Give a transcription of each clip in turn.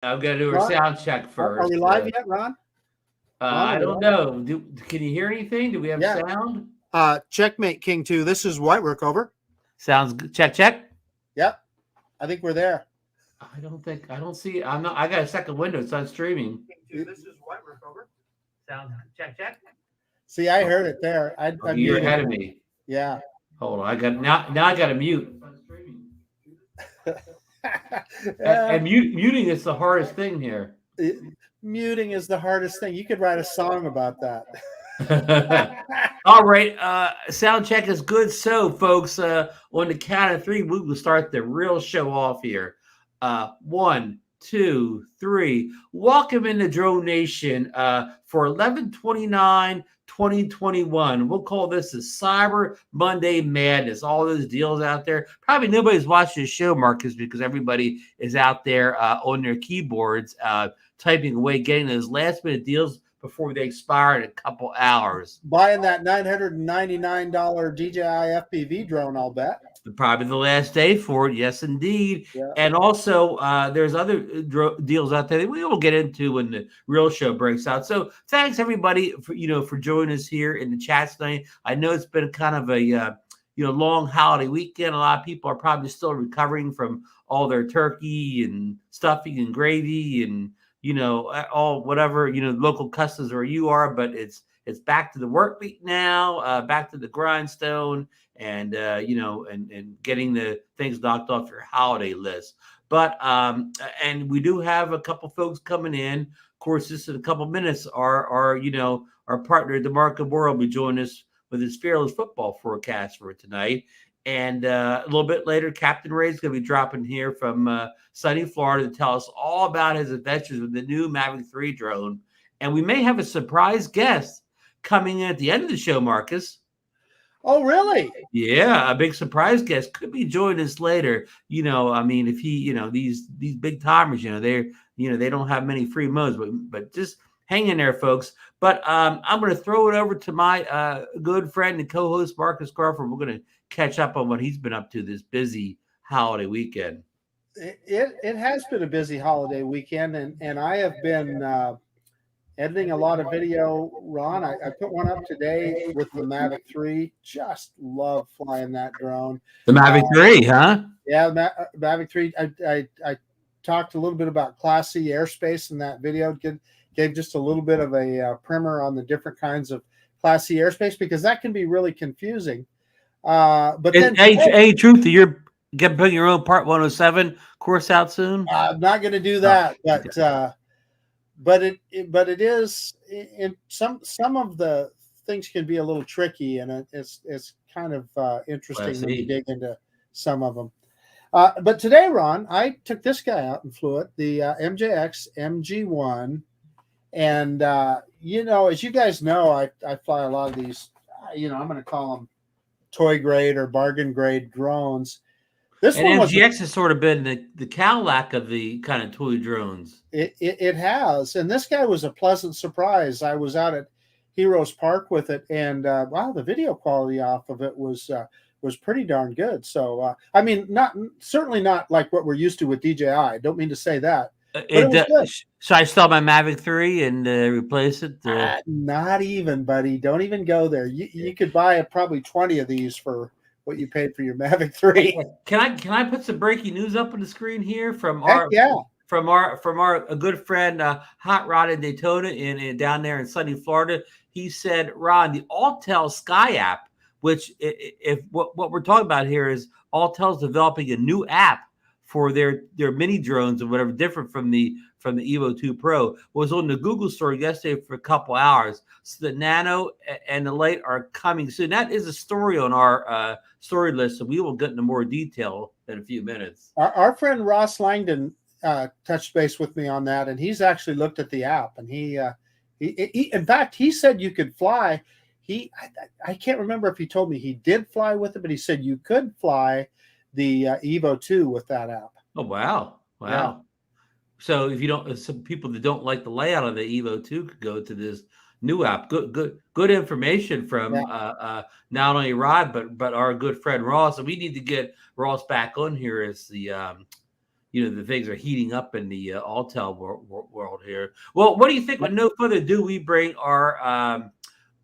I've got to do a Ron, sound check are first. we live yet, Ron? I don't know. Can you hear anything? Do we have Yeah. sound? Checkmate King 2. This is Whitework over. Sounds good. Check. Yep. I think we're there. I don't see. I'm not. I got a second window. It's on streaming. King 2, this is Whitework over. Sound check. See, I heard it there. I You're muted ahead it. of me. Yeah. Hold on. I got now. I got to mute. And muting is the hardest thing here. Muting is the hardest thing. You could write a song about that. All right. Sound check is good. So, folks, on the count of three, we will start the real show off here. 1, 2, 3. Welcome into DroneNation for 11/29/2021. We'll call this the Cyber Monday Madness. All those deals out there. Probably nobody's watching the show, Marcus, because everybody is out there on their keyboards typing away, getting those last-minute deals before they expire in a couple hours. Buying that $999 DJI FPV drone, I'll bet. Probably the last day for it. Yes, indeed. Yeah. And also, there's other deals out there that we will get into when the real show breaks out. So thanks, everybody, for joining us here in the chat tonight. I know it's been kind of a long holiday weekend. A lot of people are probably still recovering from all their turkey and stuffing and gravy and all whatever, local customs where you are, but it's back to the work week now, back to the grindstone and getting the things knocked off your holiday list. But, and we do have a couple folks coming in. Of course, just in a couple minutes, our partner, DeMarco Moore, will be joining us with his Fearless football forecast for tonight. And a little bit later, Captain Ray's going to be dropping here from sunny Florida to tell us all about his adventures with the new Mavic 3 drone. And we may have a surprise guest coming in at the end of the show, Marcus. Oh, really? Yeah, a big surprise guest could be joining us later. If he, these big timers, they don't have many free modes, but just hang in there, folks. But I'm going to throw it over to my good friend and co-host, Marcus Crawford. We're going to catch up on what he's been up to this busy holiday weekend. It has been a busy holiday weekend, and I have been editing a lot of video, Ron. I put one up today with the Mavic 3. Just love flying that drone. The Mavic 3, huh? Yeah, Mavic 3. I talked a little bit about Class C airspace in that video. Gave just a little bit of a primer on the different kinds of Class C airspace, because that can be really confusing. But then, hey, truth, you're putting your own Part 107 course out soon? I'm not going to do that, but it is in some of the things can be a little tricky, and it's kind of interesting when you dig into some of them. But today, Ron, I took this guy out and flew it, the MJX MG1, and as you guys know, I fly a lot of these. I'm going to call them toy grade or bargain grade drones. This and one MGX has sort of been the Cadillac of the kind of toy drones. It has, and this guy was a pleasant surprise. I was out at Heroes Park with it, and wow, the video quality off of it was pretty darn good. So certainly not like what we're used to with DJI. Don't mean to say that. Should I sell my Mavic 3 and replace it? Not even, buddy. Don't even go there. You could buy probably 20 of these for what you paid for your Mavic 3. Can I put some breaking news up on the screen here from from our good friend Hot Rod in Daytona in down there in sunny Florida? He said, Ron, the Autel Sky app, which if what we're talking about here is Autel's developing a new app for their mini drones or whatever, different from the Evo 2 Pro, was on the Google store yesterday for a couple hours. So the Nano and the Lite are coming soon. That is a story on our story list, so we will get into more detail in a few minutes. Our friend Ross Langdon touched base with me on that, and he's actually looked at the app, and he in fact, he said you could fly. I can't remember if he told me he did fly with it, but he said you could fly the Evo 2 with that app. Oh, wow. Yeah. So if you don't, some people that don't like the layout of the Evo 2 could go to this new app. Good information from not only Rod but our good friend Ross. And we need to get Ross back on here as the the things are heating up in the Autel world here. Well, what do you think? With no further ado, we bring our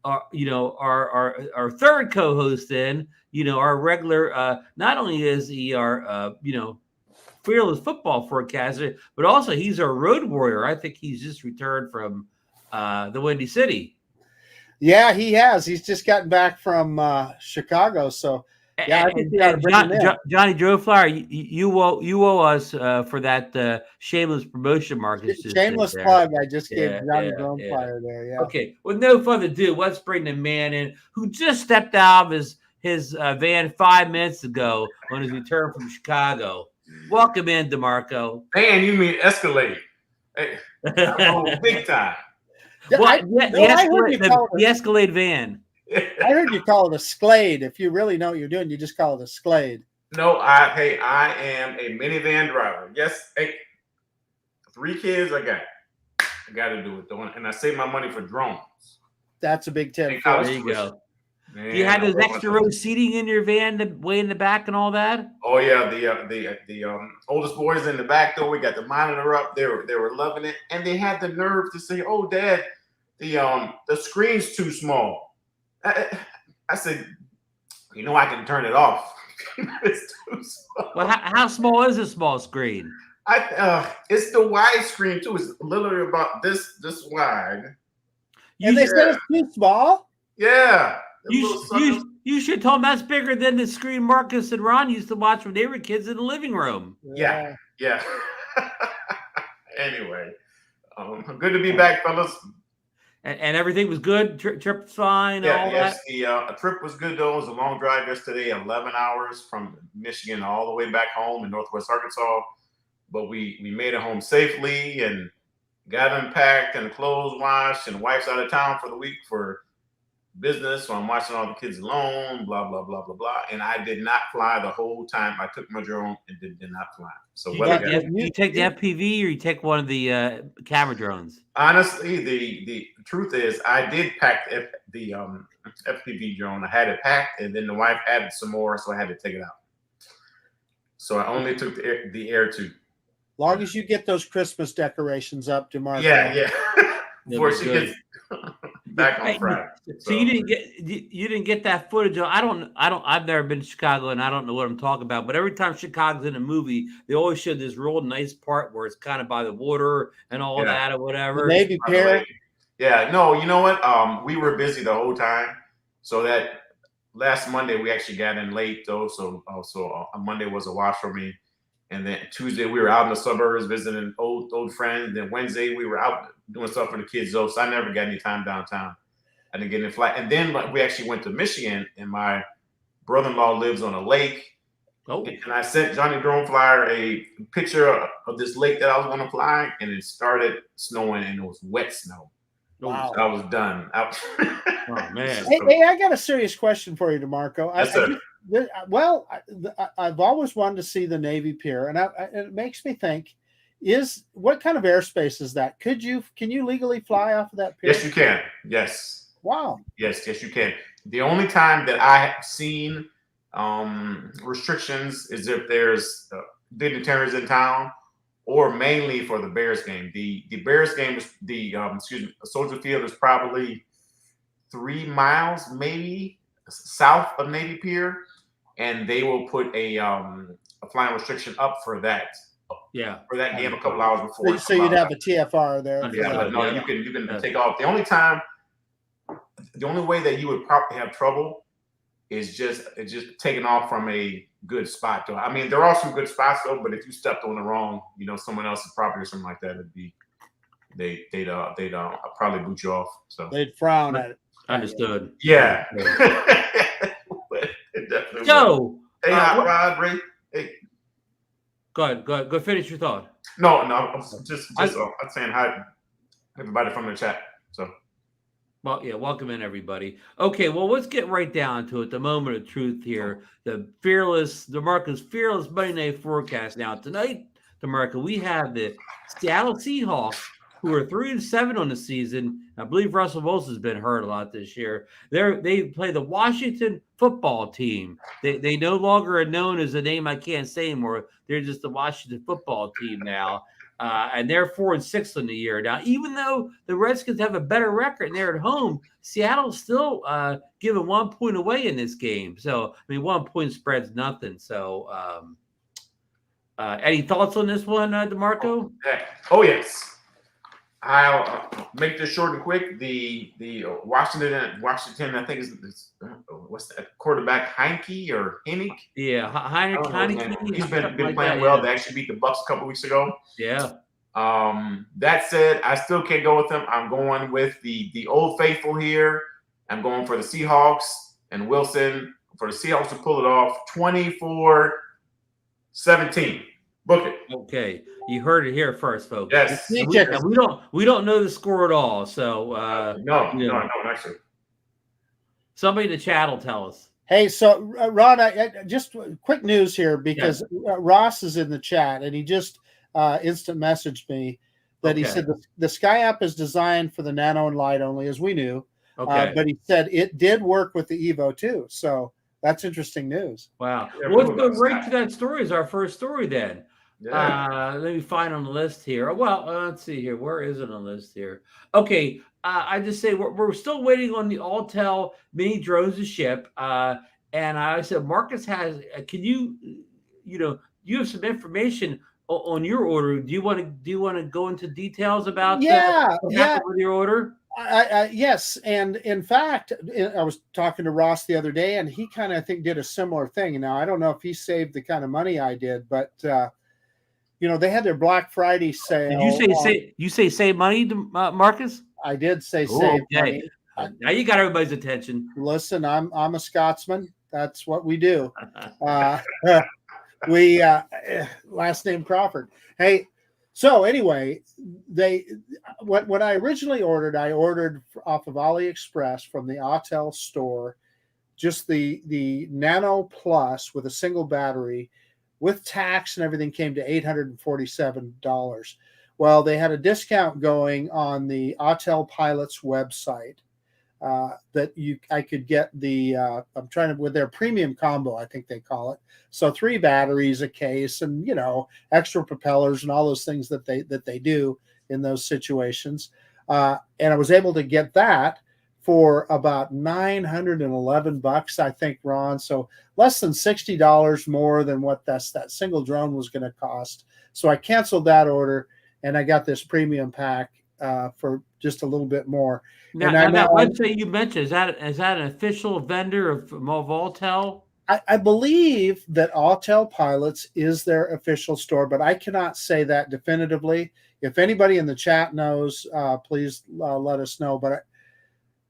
third co-host in. Our regular. Not only is he our fearless football forecaster, but also he's our road warrior. I think he's just returned from the Windy City. Yeah, he has. He's just gotten back from Chicago. So yeah, Johnny Droflyer, you owe us for that shameless promotion, Marcus. Shameless plug. I just gave Johnny Droflyer there. Yeah. Okay. With no further ado, let's bring the man in who just stepped out of his van 5 minutes ago on his return from Chicago. Welcome in, DeMarco. Man, you mean Escalade? Hey, big time. The Escalade van. I heard you call it a Sclade. If you really know what you're doing, you just call it a Sclade. No, I am a minivan driver. Yes, 3 kids. I got to do it though, and I save my money for drones. That's a big tip. There you go. Man, do you have those extra row seating in your van, way in the back and all that? Oh yeah, the oldest boys in the back though. We got the monitor up. They were loving it, and they had the nerve to say, "Oh, Dad, the screen's too small." I said, I can turn it off. It's too small. Well, how small is a small screen? It's the wide screen too. It's literally about this wide. And they said it's too small. Yeah. You should tell them that's bigger than the screen Marcus and Ron used to watch when they were kids in the living room. Yeah. Anyway, good to be back, fellas. And everything was good. Trip was fine. That. The trip was good though. It was a long drive yesterday, 11 hours from Michigan all the way back home in Northwest Arkansas. But we made it home safely and got unpacked and clothes washed. And the wife's out of town for the week for business, so I'm watching all the kids alone, blah blah blah blah blah. And I did not fly the whole time. I took my drone and did not fly. So you take the FPV or you take one of the camera drones? Honestly, the truth is I did pack the FPV drone. I had it packed, and then the wife added some more, so I had to take it out. So I only took the Air 2. Long as you get those Christmas decorations up, DeMarco. Yeah. Before she gets back on Friday. So you didn't get that footage. I've never been to Chicago and I don't know what I'm talking about, but every time Chicago's in a movie, they always show this real nice part where it's kind of by the water and all that or whatever. The Navy Pier. Yeah, no, you know what? We were busy the whole time. So that last Monday we actually got in late though. So Monday was a wash for me. And then Tuesday we were out in the suburbs visiting old friends. Then Wednesday we were out doing stuff for the kids though. So I never got any time downtown. I didn't get any flight. And then we actually went to Michigan, and my brother-in-law lives on a lake. Oh. And I sent Johnny Droflyer a picture of this lake that I was going to fly, and it started snowing, and it was wet snow. Wow. So I was done. Oh man. Hey, I got a serious question for you, DeMarco. Yes, sir. I've always wanted to see the Navy Pier, and it makes me think: what kind of airspace is that? Can you legally fly off of that pier? Yes, you can. Yes. Wow. Yes, you can. The only time that I have seen restrictions is if there's dignitaries in town, or mainly for the Bears game. The Bears game is Soldier Field is probably 3 miles maybe south of Navy Pier. And they will put a flying restriction up for that. Yeah. For that game a couple hours before. So you'd have a TFR there. Yeah, but no, you can take off. The only way that you would probably have trouble is just taking off from a good spot though. I mean, there are some good spots though, but if you stepped on the wrong, someone else's property or something like that, they'd probably boot you off. So they'd frown at it. Understood. Yeah. So, hey, Rod, Ray. Hey. Go ahead. Go finish your thought. No, I'm just I'm saying hi, everybody from the chat. So, well, yeah, welcome in everybody. Okay, well, let's get right down to it. The moment of truth here. DeMarco's fearless Monday night forecast. Now tonight, DeMarco, we have the Seattle Seahawks, who are 3-7 on the season. I believe Russell Wilson's been hurt a lot this year. They play the Washington football team. They no longer are known as a name I can't say anymore. They're just the Washington football team now. And they're 4-6 on the year. Now, even though the Redskins have a better record and they're at home, Seattle's still giving 1 point away in this game. So, I mean, 1 point spread's nothing. So, any thoughts on this one, DeMarco? Oh, yes. I'll make this short and quick. The Washington, I think is what's that quarterback, Heineke or Hennick? Yeah, Heineke. He's been playing well. They actually beat the Bucks a couple weeks ago. Yeah. That said, I still can't go with them. I'm going with the Old Faithful here. I'm going for the Seahawks and Wilson for the Seahawks to pull it off. 24-17. Book it. Okay, you heard it here first, folks. Yes. We don't know the score at all. So no, actually. Somebody in the chat will tell us. Hey, so Ron, just quick news here because Ross is in the chat and he just instant messaged me that he said the Sky app is designed for the nano and light only, as we knew. Okay. But he said it did work with the Evo too. So that's interesting news. Wow. Let's go right to that story as our first story then. Yeah. Let me find on the list here. Well, let's see here. Where is it on the list here? Okay. I just say we're still waiting on the Autel Mini drones to ship. And I said, Marcus has, can you have some information on your order. Do you want to go into details about what happened with your order? Yes, and in fact, I was talking to Ross the other day, and he kind of, I think, did a similar thing. Now, I don't know if he saved the kind of money I did, but they had their Black Friday sale. Did you say save money, Marcus? I did say save money. Now you got everybody's attention. Listen, I'm a Scotsman. That's what we do. We last name Crawford. Hey. So anyway, when I originally ordered, I ordered off of AliExpress from the Autel store, just the Nano Plus with a single battery, with tax and everything came to $847. Well, they had a discount going on the Autel Pilot's website that I could get with their premium combo, I think they call it. So 3 batteries a case and, extra propellers and all those things that they do in those situations. And I was able to get that for about $911, I think, Ron. So less than $60 more than what that single drone was going to cost. So I canceled that order and I got this premium pack for just a little bit more. Now that website you mentioned, is that an official vendor of Autel? I believe that Autel Pilots is their official store, but I cannot say that definitively. If anybody in the chat knows, please let us know. But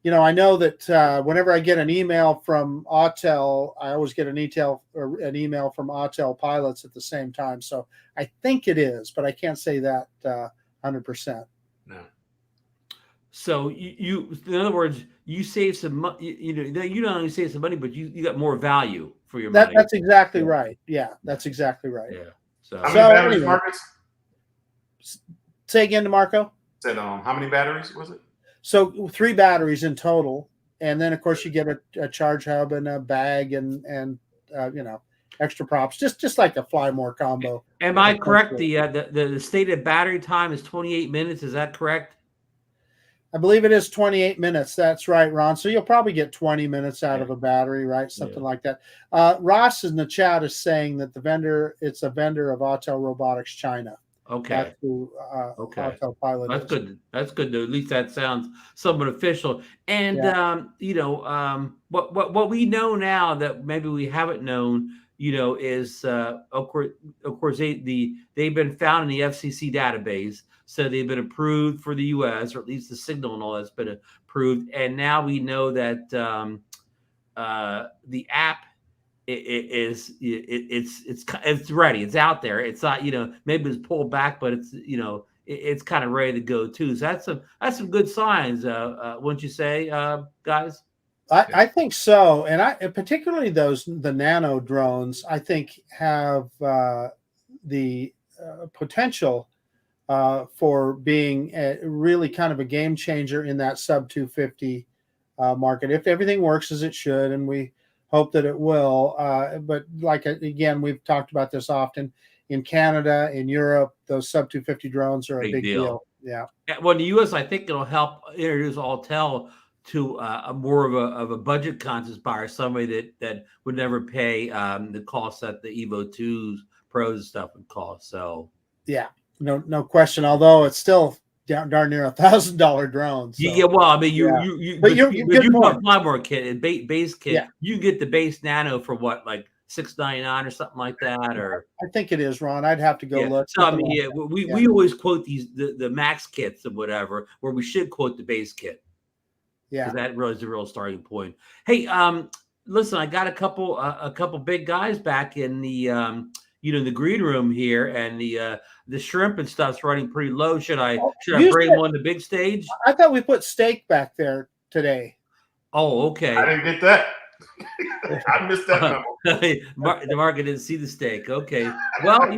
I know that whenever I get an email from Autel, I always get an email from Autel Pilots at the same time. So I think it is, but I can't say that 100%. No. So you in other words, you save some money. You not only save some money, but you got more value for your money. That's exactly right. Yeah, that's exactly right. Yeah. So how many batteries, Marcus? Say again, DeMarco. Said how many batteries was it? So 3 batteries in total, and then of course you get a charge hub and a bag and extra props, just like a Fly More combo. Am I correct? The stated battery time is 28 minutes. Is that correct? I believe it is 28 minutes. That's right, Ron. So you'll probably get 20 minutes out of a battery, right? Something like that. Ross in the chat is saying that it's a vendor of Autel Robotics China. Okay. That's who, Autel Pilot That's is. good. That's good. At least that sounds somewhat official. And what we know now that maybe we haven't known, is of course they've been found in the FCC database. So they've been approved for the U.S., or at least the signal and all that's been approved. And now we know that the app it's ready. It's out there. It's not maybe it's pulled back, but it's kind of ready to go too. So that's some good signs. Wouldn't you say, guys? I think so, and particularly the nano drones, I think have the potential for being really kind of a game changer in that sub 250 market. If everything works as it should, and we hope that it will. But like, again, we've talked about this often. In Canada, in Europe, those sub 250 drones are a big deal. Yeah. Well, in the U.S., I think it'll help introduce Autel to a more of a budget conscious buyer, somebody that would never pay the cost that the Evo 2s Pros stuff would cost. So yeah, no question. Although it's still darn near $1,000 drones. So. Yeah, well, I mean, you fly more kit and base kit. Yeah. You get the base Nano for what, like $699 or something like that, or I think it is, Ron. I'd have to go look. So I mean, we always quote the max kits and whatever, where we should quote the base kit. Yeah, that really is the real starting point. Hey, listen, I got a couple big guys back in the the green room here, and the shrimp and stuff's running pretty low. Should I bring them on the big stage? I thought we put steak back there today. Oh, okay. I didn't get that. I missed that memo. DeMarco didn't see the steak. Okay. Well,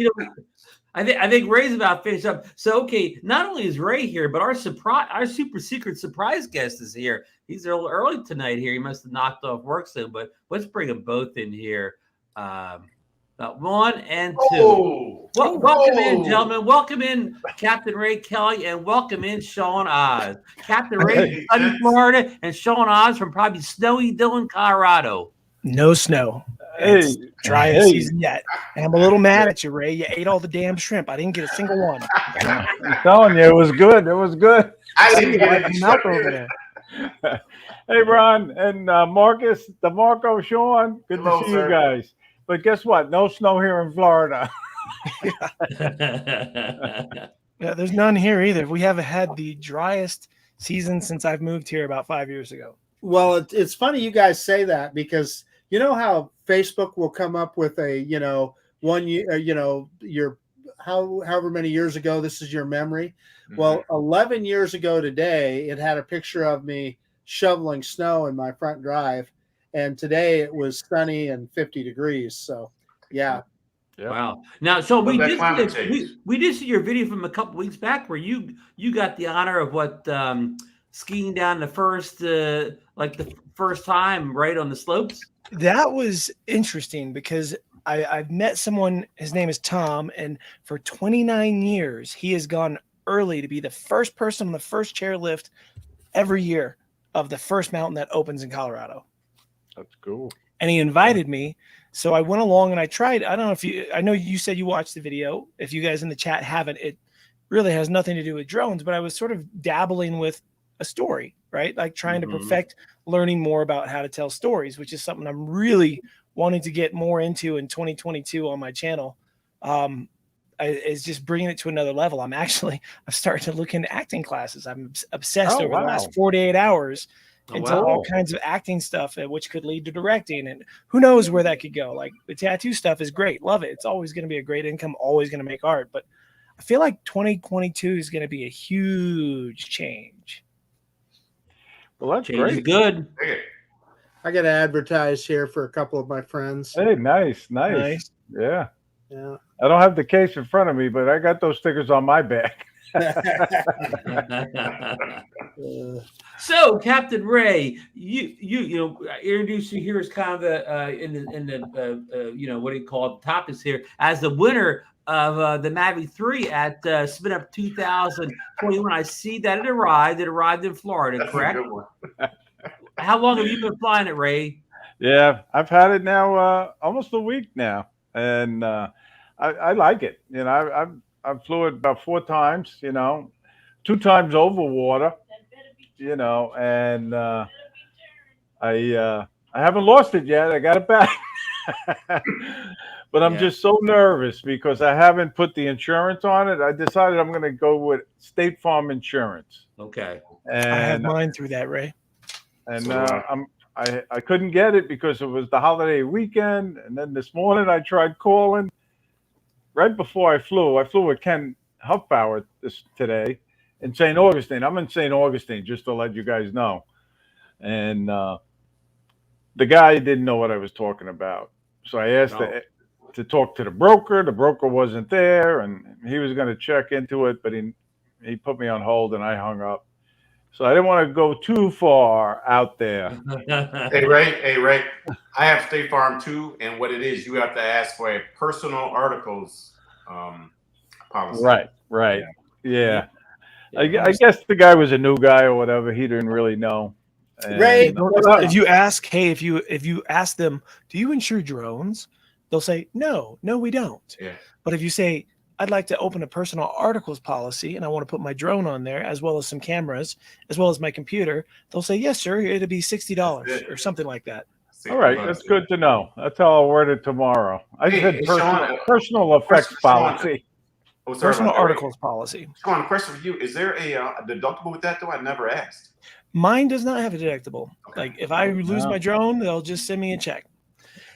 I think Ray's about finished up. So, okay, not only is Ray here, but our super secret surprise guest is here. He's a little early tonight here. He must have knocked off work soon, but let's bring them both in here. One and two. Welcome in, gentlemen. Welcome in, Captain Ray Kelly, and welcome in, Sean Oz. Captain Ray from sunny Florida, and Sean Oz from probably snowy Dillon, Colorado. No snow. It's driest season yet. And I'm a little mad at you, Ray. You ate all the damn shrimp. I didn't get a single one. I'm telling you, it was good. It was good. I didn't get any mouth over there. Hey, Ron and Marcus, DeMarco, Sean, good to see you guys. But guess what? No snow here in Florida. Yeah, there's none here either. We haven't had the driest season since I've moved here about 5 years ago. Well, it's funny you guys say that, because you know how Facebook will come up with a, 1 year, your however many years ago, this is your memory. Mm-hmm. Well, 11 years ago today, it had a picture of me shoveling snow in my front drive. And today it was sunny and 50 degrees. So, yeah. Yep. Wow. Now, so we did see your video from a couple weeks back where you got the honor of skiing down the first time right on the slopes. That was interesting because I've met someone, his name is Tom, and for 29 years, he has gone early to be the first person on the first chairlift every year of the first mountain that opens in Colorado. That's cool. And he invited me. So I went along and I tried. I don't know I know you said you watched the video. If you guys in the chat haven't, it really has nothing to do with drones, but I was sort of dabbling with a story, right? Like trying to perfect learning more about how to tell stories, which is something I'm really wanting to get more into in 2022 on my channel. Is just bringing it to another level. I'm starting to look into acting classes. I'm obsessed over the last 48 hours into all kinds of acting stuff, which could lead to directing, and who knows where that could go. Like the tattoo stuff is great. Love it. It's always going to be a great income, always going to make art. But I feel like 2022 is going to be a huge change. Well, that's Change great. Is good. I got to advertise here for a couple of my friends. Hey, nice. Yeah. I don't have the case in front of me, but I got those stickers on my back. So, Captain Ray, you introduced you here as kind of the what do you call it? Topics here as the winner of the Mavic 3 at SpinUp 2021. I see that it arrived. It arrived in Florida, That's correct? a good one. How long have you been flying it, Ray? Yeah, I've had it now almost a week now, and I like it. I've flew it about 4 times, 2 times over water, and I haven't lost it yet. I got it back. But I'm just so nervous because I haven't put the insurance on it. I decided I'm going to go with State Farm Insurance. Okay. And I have mine through that, Ray. And I couldn't get it because it was the holiday weekend. And then this morning I tried calling. Right before I flew with Ken Huffbauer today in St. Augustine. I'm in St. Augustine, just to let you guys know. And the guy didn't know what I was talking about. So I asked to talk to the broker. The broker wasn't there, and he was going to check into it, but he put me on hold, and I hung up. So I didn't want to go too far out there. Hey Ray, I have State Farm too, and what it is, you have to ask for a personal articles policy. Right. Yeah. I guess the guy was a new guy or whatever. He didn't really know. And Ray, if you ask, hey, if you ask them, do you insure drones? They'll say, no, we don't. Yeah. But if you say, I'd like to open a personal articles policy and I want to put my drone on there as well as some cameras, as well as my computer, they'll say, yes, sir, it'll be $60 or something like that. all right, that's good to know. That's how I'll word it tomorrow. I said personal effects policy. Personal articles policy. Sean, question for you. Is there a deductible with that though? I never asked. Mine does not have a deductible. Okay. Like if I lose my drone, they'll just send me a check.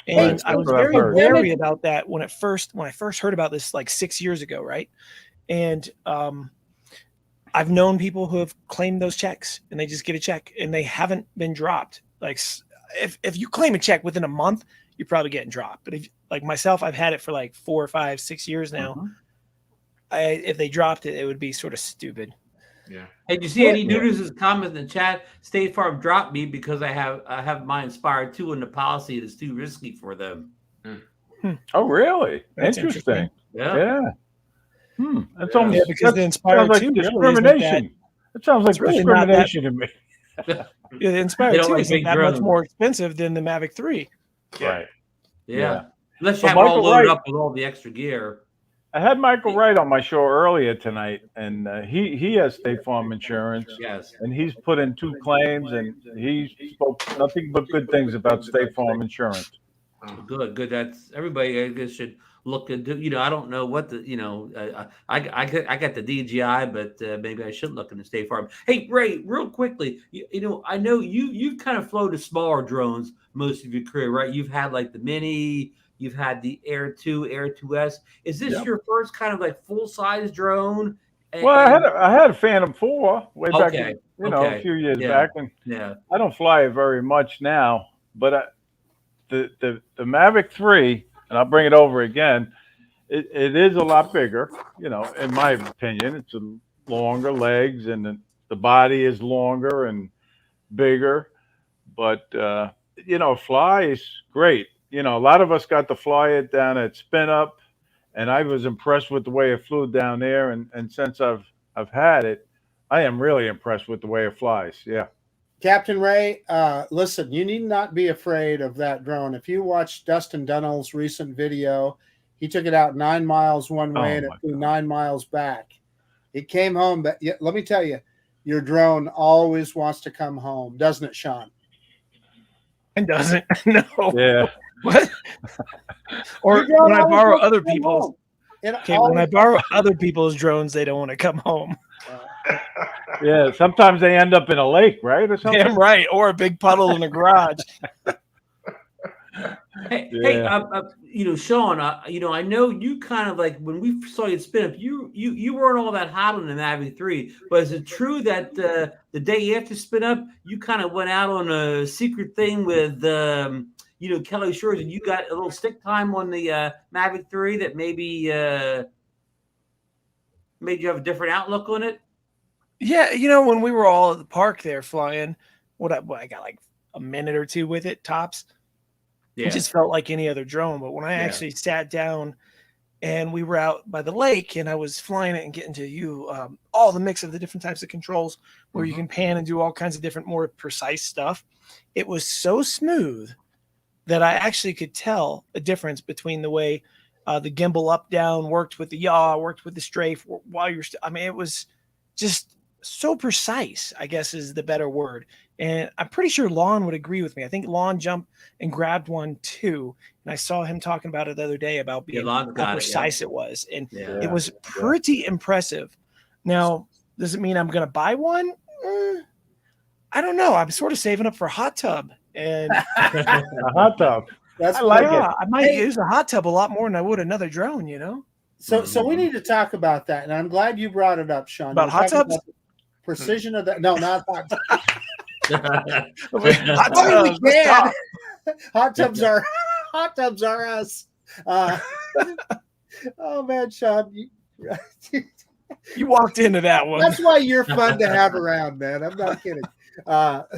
And I was very wary about that when I first heard about this like 6 years ago, right? And I've known people who have claimed those checks and they just get a check and they haven't been dropped. Like if you claim a check within a month, you're probably getting dropped. But if like myself, I've had it for like 4 or 5, 6 years now. If they dropped it, it would be sort of stupid. Yeah. Hey, did you see Eddie Noodles' comment in the chat? State Farm dropped me because I have my Inspire 2 in the policy that's too risky for them. Oh, really? That's Interesting. Yeah. That's almost because the Inspire 2 discrimination. It sounds like really discrimination to me. The Inspire 2 isn't that much more expensive than the Mavic 3. Right. Yeah. Unless you have it all loaded up with all the extra gear. I had Michael Wright on my show earlier tonight, and he has State Farm insurance. Yes. And he's put in 2 claims, and he spoke nothing but good things about State Farm insurance. Good. That's everybody. I guess should look into. I don't know what the. I got the DJI, but maybe I should look into State Farm. Hey, Ray, real quickly. I know you've kind of flown the smaller drones most of your career, right? You've had like the Mini. You've had the Air 2, Air 2S. Is this your first kind of like full-size drone? Well, I had a Phantom 4 way back, a few years back, and I don't fly it very much now. But the Mavic 3, and I'll bring it over again. It is a lot bigger, in my opinion. It's longer legs, and the body is longer and bigger. But fly is great. A lot of us got to fly it down at SpinUp, and I was impressed with the way it flew down there. And since I've had it, I am really impressed with the way it flies. Yeah. Captain Ray, listen, you need not be afraid of that drone. If you watch Dustin Dunnell's recent video, he took it out 9 miles one way and it flew 9 miles back. It came home, but let me tell you, your drone always wants to come home, doesn't it, Sean? And doesn't. No. Yeah. What? Or when I borrow other people's. When I borrow other people's drones, they don't want to come home. Yeah, sometimes they end up in a lake, right, or something. Damn right, or a big puddle in the garage. Hey, Sean. I know you kind of like when we saw you spin up. You weren't all that hot on the Mavic 3, but is it true that the day after spin up, you kind of went out on a secret thing with Kelly Shores, and you got a little stick time on the Mavic 3 that maybe made you have a different outlook on it? Yeah, when we were all at the park there flying, I got like a minute or 2 with it tops. Yeah. It just felt like any other drone. But when I actually sat down and we were out by the lake and I was flying it and getting to all the mix of the different types of controls where you can pan and do all kinds of different, more precise stuff, it was so smooth that I actually could tell a difference between the way the gimbal up down worked with the yaw, worked with the strafe while you're it was just so precise, I guess is the better word. And I'm pretty sure Lon would agree with me. I think Lon jumped and grabbed one too. And I saw him talking about it the other day about being how precise it was. And it was pretty impressive. Now, does it mean I'm going to buy one? I don't know. I'm sort of saving up for a hot tub. And a hot tub. That's I like it. I might use a hot tub a lot more than I would another drone, So we need to talk about that. And I'm glad you brought it up, Sean. About hot tubs? About precision of that. No, not hot tubs. Hot tubs Hot tubs are us. Oh man, Sean, You walked into that one. that's why you're fun to have around, man. I'm not kidding.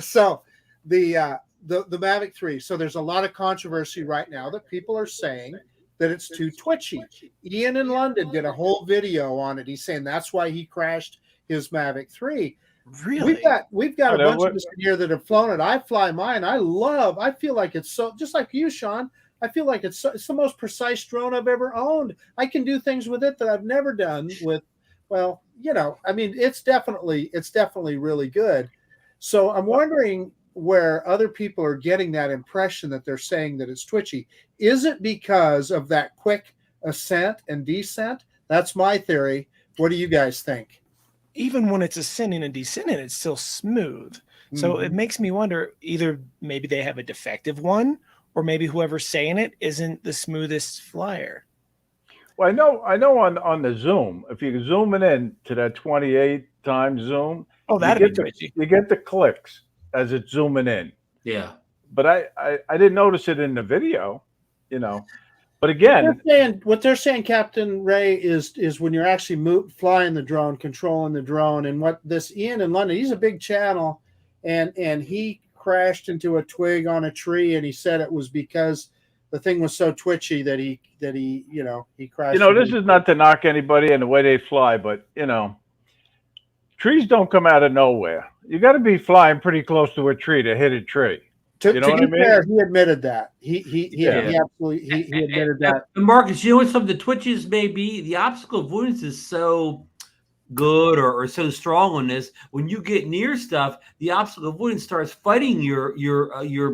So the Mavic 3. So there's a lot of controversy right now that people are saying that it's too twitchy. Ian in London did a whole video on it. He's saying that's why he crashed his Mavic 3. Really? We've got a bunch of us in here that have flown it. I fly mine. I feel like it's so, just like you, Sean. I feel like it's the most precise drone I've ever owned. I can do things with it that I've never done with. Well, I mean, it's definitely really good. So I'm wondering where other people are getting that impression that they're saying that it's twitchy. Is it because of that quick ascent and descent? That's my theory. What do you guys think? Even when it's ascending and descending, it's still smooth. So it makes me wonder, either maybe they have a defective one, or maybe whoever's saying it isn't the smoothest flyer. Well, I know on the zoom, if you zoom it in to that 28 times zoom, that'd be twitchy. You get the clicks as it's zooming in. Yeah. But I didn't notice it in the video, But again, what they're saying, Captain Ray, is when you're actually flying the drone, controlling the drone, and what this Ian in London, he's a big channel, and he crashed into a twig on a tree, and he said it was because the thing was so twitchy that he crashed. This is not to knock anybody and the way they fly, but trees don't come out of nowhere. You got to be flying pretty close to a tree to hit a tree. To be fair, he admitted that. He absolutely admitted that. And Marcus, you know what some of the twitches may be? The obstacle avoidance is so good or so strong on this. When you get near stuff, the obstacle avoidance starts fighting your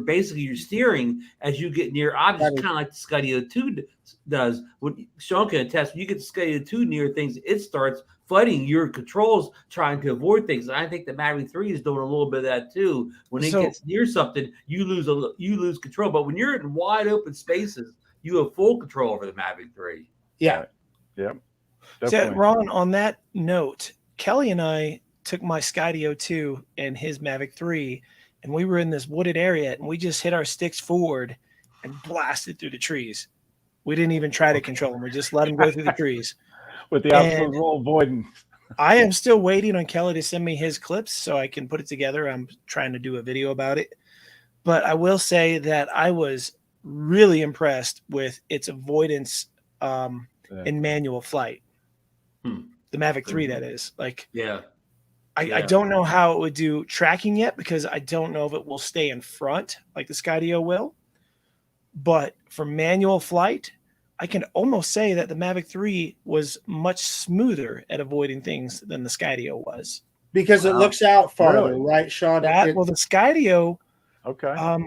basically your steering as you get near objects, kind of like the Skydio 2 does. When Sean can attest, when you get the Skydio 2 near things, it starts fighting your controls, trying to avoid things. And I think the Mavic 3 is doing a little bit of that too. When it gets near something, you lose control. But when you're in wide open spaces, you have full control over the Mavic 3. Yeah. Yeah. So, Ron, on that note, Kelly and I took my Skydio 2 and his Mavic 3, and we were in this wooded area, and we just hit our sticks forward and blasted through the trees. We didn't even try to control them. We just let them go through the trees. With the obstacle avoidance. I am still waiting on Kelly to send me his clips so I can put it together. I'm trying to do a video about it. But I will say that I was really impressed with its avoidance in manual flight. The Mavic 3, that is. I don't know how it would do tracking yet, because I don't know if it will stay in front like the Skydio will. But for manual flight, I can almost say that the Mavic 3 was much smoother at avoiding things than the Skydio was. Because it looks out farther, right, Sean? Well, the Skydio, okay. How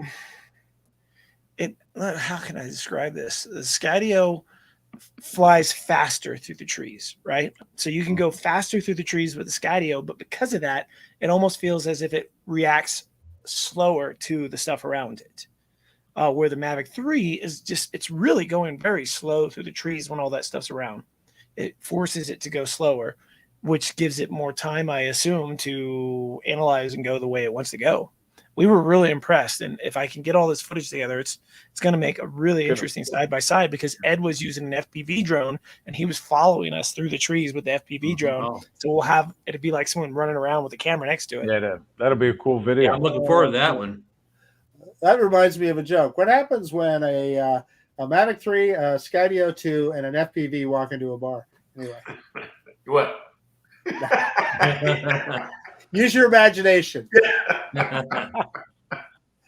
can I describe this? The Skydio flies faster through the trees, right? So you can go faster through the trees with the Skydio, but because of that, it almost feels as if it reacts slower to the stuff around it. Where the Mavic 3 is it's really going very slow through the trees when all that stuff's around. It forces it to go slower, which gives it more time, I assume, to analyze and go the way it wants to go. We were really impressed, and if I can get all this footage together, it's going to make a really interesting side-by-side, because Ed was using an FPV drone, and he was following us through the trees with the FPV drone. So it'd be like someone running around with a camera next to it. Yeah, that'll be a cool video. Yeah, I'm looking forward to that one. That reminds me of a joke. What happens when a Mavic 3, a Skydio 2, and an FPV walk into a bar? Anyway. What? Use your imagination.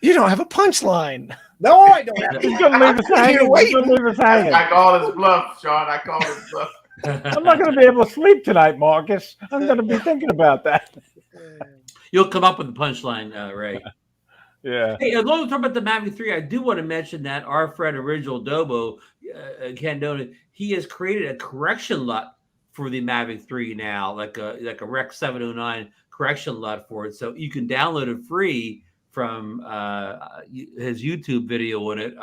You don't have a punchline. No, I don't have He's going to leave us hanging. He's going to leave us hanging. I call his bluff, Sean. I call his bluff. I'm not going to be able to sleep tonight, Marcus. I'm going to be thinking about that. You'll come up with the punchline, Ray. Yeah. Hey, as long as we're talking about the Mavic 3, I do want to mention that our friend Original Dobo, Ken Dono, he has created a correction LUT for the Mavic 3 now, like a Rec 709 correction LUT for it. So you can download it free from his YouTube video on it,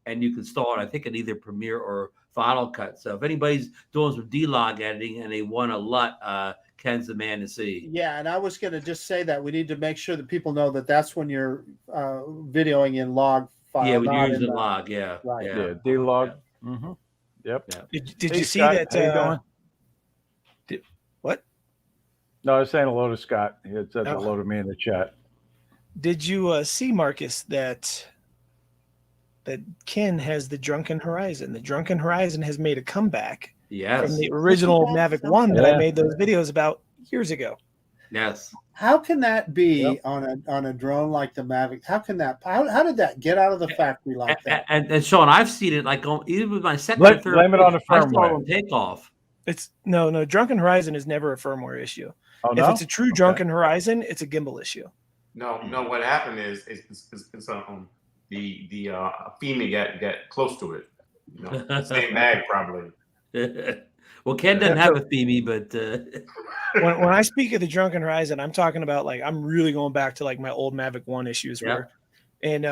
and you can install it, I think, in either Premiere or Final Cut. So if anybody's doing some D-Log editing and they want a LUT, Ken's the man to see. Yeah, and I was going to just say that we need to make sure that people know that that's when you're videoing in log file. Yeah, when you're using log, yeah. Right. Yeah, D-Log. Mm-hmm. Yep. Yeah. Did Hey, you see Scott, that? how you doing? What? No, I was saying hello to Scott. He had said Oh. hello to me in the chat. Did you see, Marcus, that Ken has the Drunken Horizon? The Drunken Horizon has made a comeback from the original Mavic 1 that I made those videos about years ago. Yes. How can that be on a drone like the Mavic? How can that? How did that get out of the factory like that? And Sean, I've seen it like on even with my second or third. Blame it on the I saw it firmware. on takeoff. It's no Drunken Horizon is never a firmware issue. Oh, If no? it's a true Drunken Horizon, it's a gimbal issue. No. What happened is the FIMI got close to it. You know, same bag probably. Well, Ken doesn't have a FIMI, but when I speak of the Drunken Horizon, I'm talking about like I'm really going back to like my old Mavic 1 issues where, and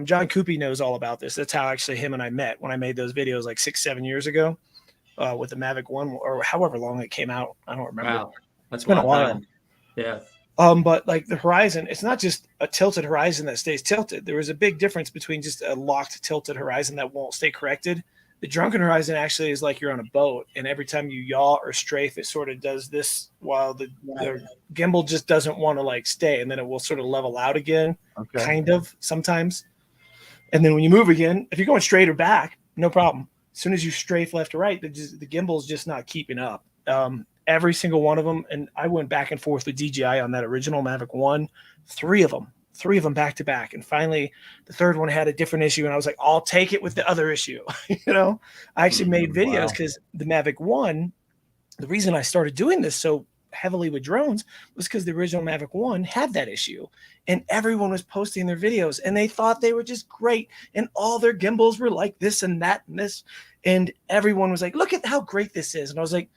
John Coopy knows all about this. That's how actually him and I met when I made those videos like 6-7 years ago with the Mavic 1 or however long it came out. I don't remember. wow, It's been a while. Yeah. But like the horizon, it's not just a tilted horizon that stays tilted. There was a big difference between just a locked tilted horizon that won't stay corrected. The Drunken Horizon actually is like you're on a boat, and every time you yaw or strafe, it sort of does this while the gimbal just doesn't want to like stay, and then it will sort of level out again, kind of sometimes. And then when you move again, if you're going straight or back, no problem. As soon as you strafe left or right, the gimbal's just not keeping up. Every single one of them, and I went back and forth with DJI on that original Mavic 1, three of them back to back, and finally the third one had a different issue, and I was like, I'll take it with the other issue. I actually made videos because the Mavic 1, the reason I started doing this so heavily with drones was because the original Mavic 1 had that issue, and everyone was posting their videos and they thought they were just great, and all their gimbals were like this and that and this, and everyone was like, look at how great this is. And I was like,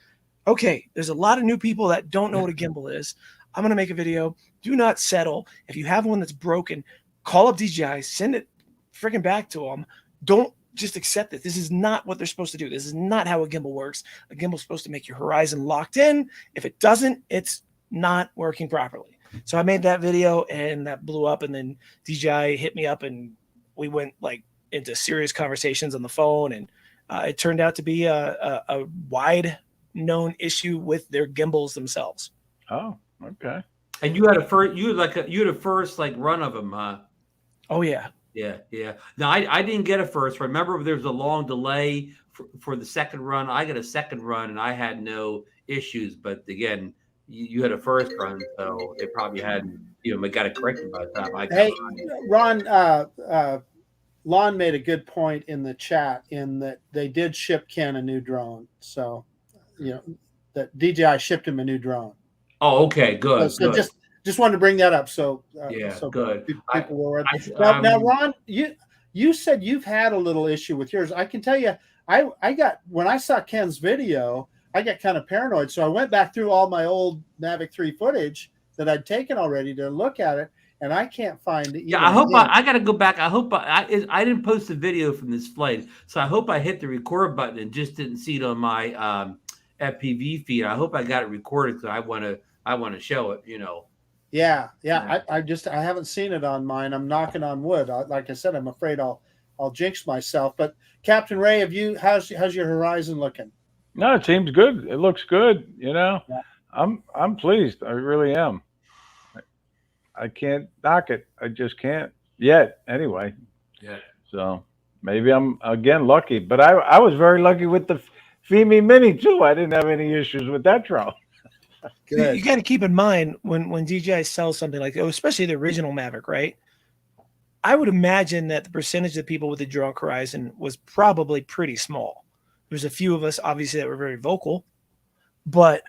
okay, there's a lot of new people that don't know what a gimbal is. I'm going to make a video. Do not settle. If you have one that's broken, call up DJI, send it freaking back to them. Don't just accept it. This is not what they're supposed to do. This is not how a gimbal works. A gimbal is supposed to make your horizon locked in. If it doesn't, it's not working properly. So I made that video and that blew up, and then DJI hit me up and we went like into serious conversations on the phone, and it turned out to be a wide known issue with their gimbals themselves. Oh, okay. And you had a first like run of them, huh? Oh yeah. Yeah. Now I didn't get a first. Remember, there was a long delay for the second run. I got a second run and I had no issues. But again, you had a first run, so it probably hadn't. Got it corrected by the time I got Ron, Lon made a good point in the chat in that they did ship Ken a new drone. So, that DJI shipped him a new drone. Oh, okay, good. So good. just wanted to bring that up. So so good. People were now, Ron, you said you've had a little issue with yours. I can tell you, I got, when I saw Ken's video, I got kind of paranoid. So I went back through all my old Mavic 3 footage that I'd taken already to look at it, and I can't find it. Yeah, I hope I got to go back. I hope I didn't post the video from this flight, so I hope I hit the record button and just didn't see it on my FPV feed. I hope I got it recorded because I want to show it. Yeah. I haven't seen it on mine. I'm knocking on wood. Like I said, I'm afraid I'll jinx myself. But Captain Ray, how's your horizon looking? No, it seems good. It looks good. Yeah. I'm pleased. I really am. I can't knock it. I just can't yet. Anyway. Yeah. So maybe I'm again lucky, but I was very lucky with the FIMI Mini too. I didn't have any issues with that drone. You got to keep in mind when DJI sells something like, especially the original Mavic, right? I would imagine that the percentage of people with the Drunk Horizon was probably pretty small. There's a few of us, obviously, that were very vocal, but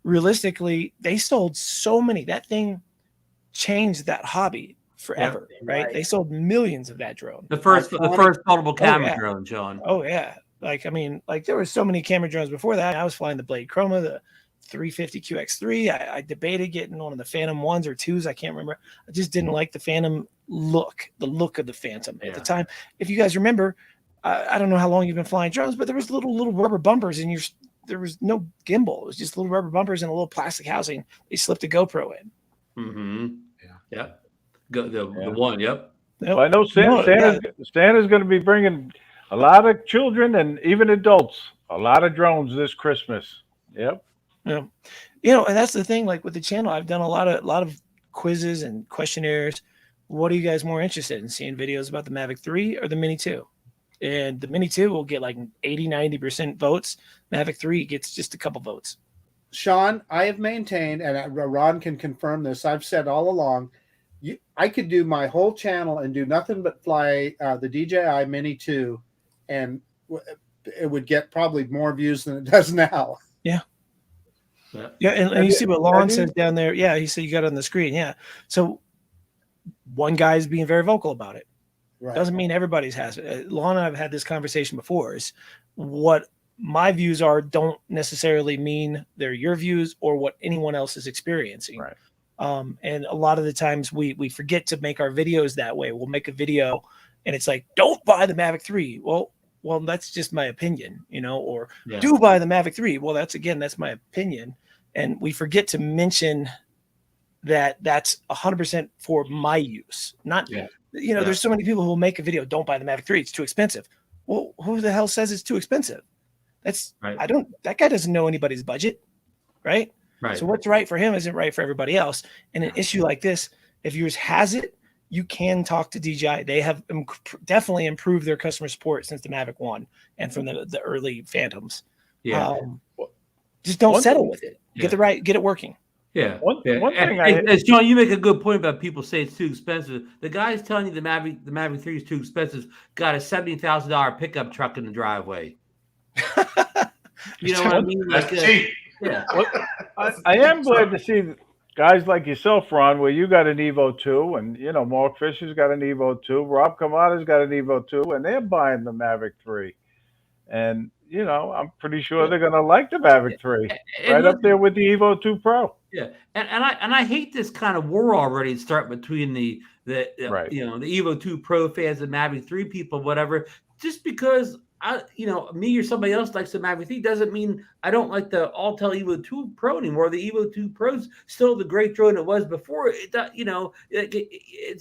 realistically, they sold so many. That thing changed that hobby forever, right? They sold millions of that drone. The first foldable camera drone, John. Oh yeah. There were so many camera drones before that. I was flying the Blade Chroma, the 350 QX3. I debated getting one of the Phantom 1s or 2s. I can't remember. I just didn't like the Phantom look, the look of the Phantom at the time. If you guys remember, I don't know how long you've been flying drones, but there was little rubber bumpers in there was no gimbal. It was just little rubber bumpers and a little plastic housing. They slipped a GoPro in. Mm-hmm. Yeah. The one. Yep. Well, I know Santa's going to be bringing A lot of children and even adults. A lot of drones this Christmas. Yep. Yeah. You know, and that's the thing. Like with the channel, I've done a lot of quizzes and questionnaires. What are you guys more interested in, seeing videos about the Mavic 3 or the Mini 2? And the Mini 2 will get like 80-90% votes. Mavic 3 gets just a couple votes. Sean, I have maintained, and Ron can confirm this, I've said all along, I could do my whole channel and do nothing but fly the DJI Mini 2, and it would get probably more views than it does now. Yeah. Yeah, and you see what Lon says down there. Yeah, he said you got it on the screen. Yeah. So one guy's being very vocal about it. Right. Doesn't mean everybody's has it. Lon and I've had this conversation before. Is what my views are don't necessarily mean they're your views or what anyone else is experiencing. Right. And a lot of the times we forget to make our videos that way. We'll make a video and it's like, don't buy the Mavic 3. Well, that's just my opinion, you know, or do buy the Mavic 3. Well, that's my opinion. And we forget to mention that that's 100% for my use. Not, you know, there's so many people who will make a video, don't buy the Mavic 3. It's too expensive. Well, who the hell says it's too expensive? That's that guy doesn't know anybody's budget. Right. Right. So what's right for him isn't right for everybody else. And an issue like this, if yours has it, you can talk to DJI. They have definitely improved their customer support since the Mavic 1 and from the early Phantoms. Yeah. Just don't settle with it. Get it working. Yeah. One thing John, you make a good point about people say it's too expensive. The guy's telling you the Mavic 3 is too expensive. Got a $70,000 pickup truck in the driveway. You know what I mean? That's cheap. Yeah. I am glad to see guys like yourself, Ron, where you got an Evo 2, and you know Mark Fisher's got an Evo 2, Rob Kamada's got an Evo 2, and they're buying the Mavic 3. And you know, I'm pretty sure they're gonna like the Mavic 3, right up there with the Evo 2 Pro. Yeah, and I hate this kind of war already start between the you know, the Evo 2 Pro fans and Mavic 3 people, whatever. Just because me or somebody else likes the Mavic 3 doesn't mean I don't like the Autel Evo 2 Pro anymore. The Evo 2 Pro's still the great drone it was before. It's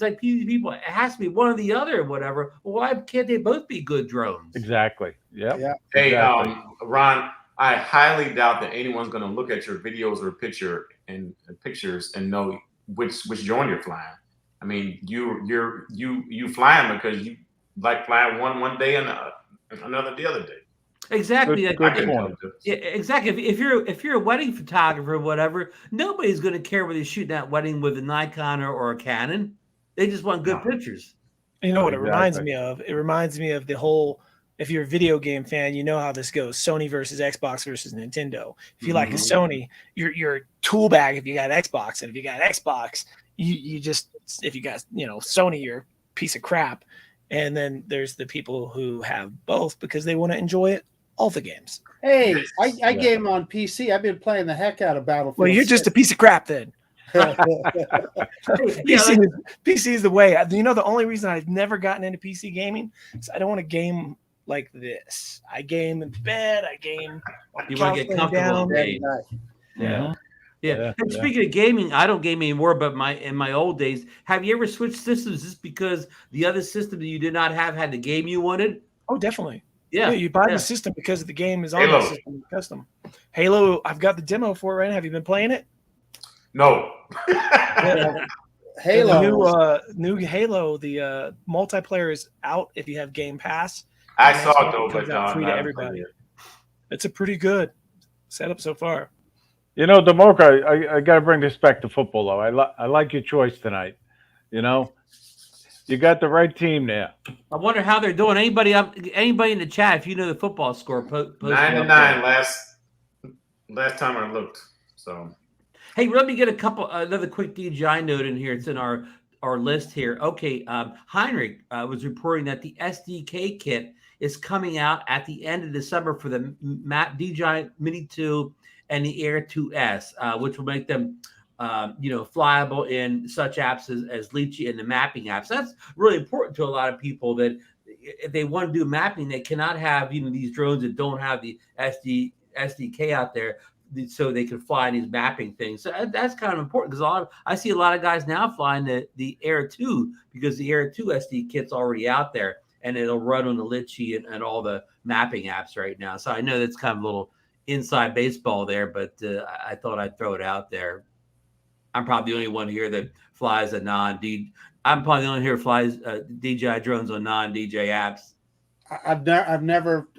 like people. It has to be one or the other, or whatever. Well, why can't they both be good drones? Exactly. Yeah. Hey, exactly. Ron, I highly doubt that anyone's going to look at your videos or pictures and know which drone you're flying. I mean, you fly them because you like flying one day and another the other day. Exactly. Good point. Yeah, exactly. If you're a wedding photographer or whatever, nobody's going to care whether you're shooting that wedding with a Nikon or a Canon. They just want good pictures. You know what it reminds me of? It reminds me of the whole. If you're a video game fan, you know how this goes: Sony versus Xbox versus Nintendo. If you like a Sony, you're a tool bag. If you got Xbox, and if you got Xbox, you just, if you got Sony, you're a piece of crap. And then there's the people who have both because they want to enjoy all the games. Hey, I game on PC. I've been playing the heck out of Battlefield. Well, you're just a piece of crap then. PC is the way. You know, the only reason I've never gotten into PC gaming is I don't want to game like this. I game in bed. I game. You want to get comfortable. Yeah. Yeah. And speaking of gaming, I don't game anymore, but in my old days, have you ever switched systems just because the other system that you did not have had the game you wanted? Oh, definitely. Yeah. You buy the system because the game is on the system custom. Halo, I've got the demo for it right now. Have you been playing it? No. Halo. New Halo, the multiplayer is out if you have Game Pass. I saw it though, but free to everybody. It's a pretty good setup so far. You know, DeMarco, I got to bring this back to football, though. I like your choice tonight. You know, you got the right team there. I wonder how they're doing. Anybody in the chat, if you know the football score, 9-9 last time I looked. So, hey, let me get another quick DJI note in here. It's in our list here. Okay, Heinrich was reporting that the SDK kit is coming out at the end of December for the DJI Mini 2 and the Air 2S, which will make them, flyable in such apps as Litchi and the mapping apps. That's really important to a lot of people that if they want to do mapping, they cannot have, these drones that don't have the SDK out there so they can fly these mapping things. So that's kind of important because I see a lot of guys now flying the Air 2 because the Air 2 SD kit's already out there. and it'll run on the Litchi and all the mapping apps right now. So I know that's kind of a little inside baseball there, but I thought I'd throw it out there. I'm probably the only one here that flies a I'm probably the only here who flies DJI drones on non-DJI apps. I've never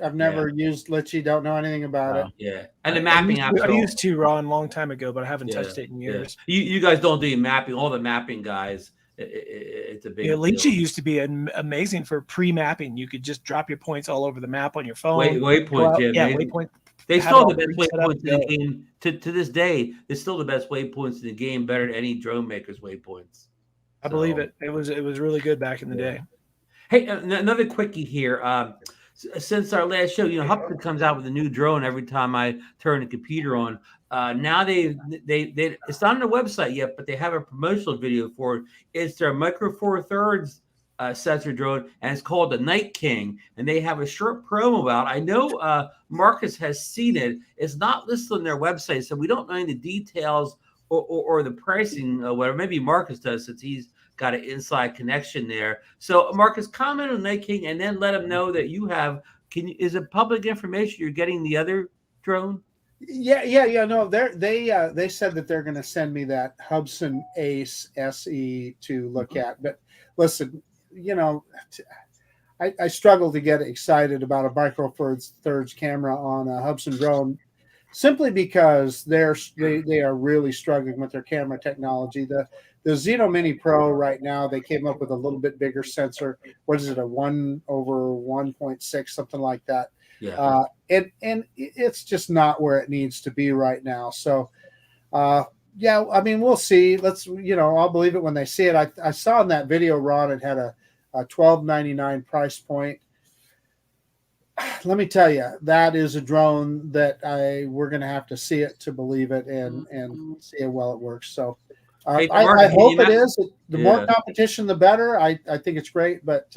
used Litchi. Don't know anything about it. Yeah, and the mapping apps. I used to Ron a long time ago, but I haven't touched it in years. Yeah. You guys don't do mapping. All the mapping guys, it's a big. Yeah, Litchi used to be amazing for pre-mapping. You could just drop your points all over the map on your phone. Waypoints, yeah, waypoint. They still the best waypoints in the game. To this day, they're still the best waypoints in the game, better than any drone maker's waypoints. I believe it. It was really good back in the day. Hey, another quickie here. Since our last show, Hubsan comes out with a new drone every time I turn the computer on. Now they it's not on the website yet, but they have a promotional video for it. It's their Micro Four Thirds sensor drone, and it's called the Night King. And they have a short promo out. I know Marcus has seen it. It's not listed on their website, so we don't know any details or the pricing or whatever. Maybe Marcus does, since he's got an inside connection there. So Marcus, comment on Night King, and then let them know that you have. Is it public information you're getting the other drone? Yeah. No, they said that they're going to send me that Hubsan Ace SE to look at. But listen, I struggle to get excited about a Micro Four Thirds camera on a Hubsan drone, simply because they are really struggling with their camera technology. The Xeno Mini Pro right now, they came up with a little bit bigger sensor. What is it, a 1/1.6, something like that? Yeah. And it's just not where it needs to be right now. So, yeah, I mean, we'll see. I'll believe it when they see it. I saw in that video, Ron, it had a $12.99 price point. Let me tell you, that is a drone that we're going to have to see it to believe it and see how well it works. So I hope it is. The more competition, the better. I think it's great, but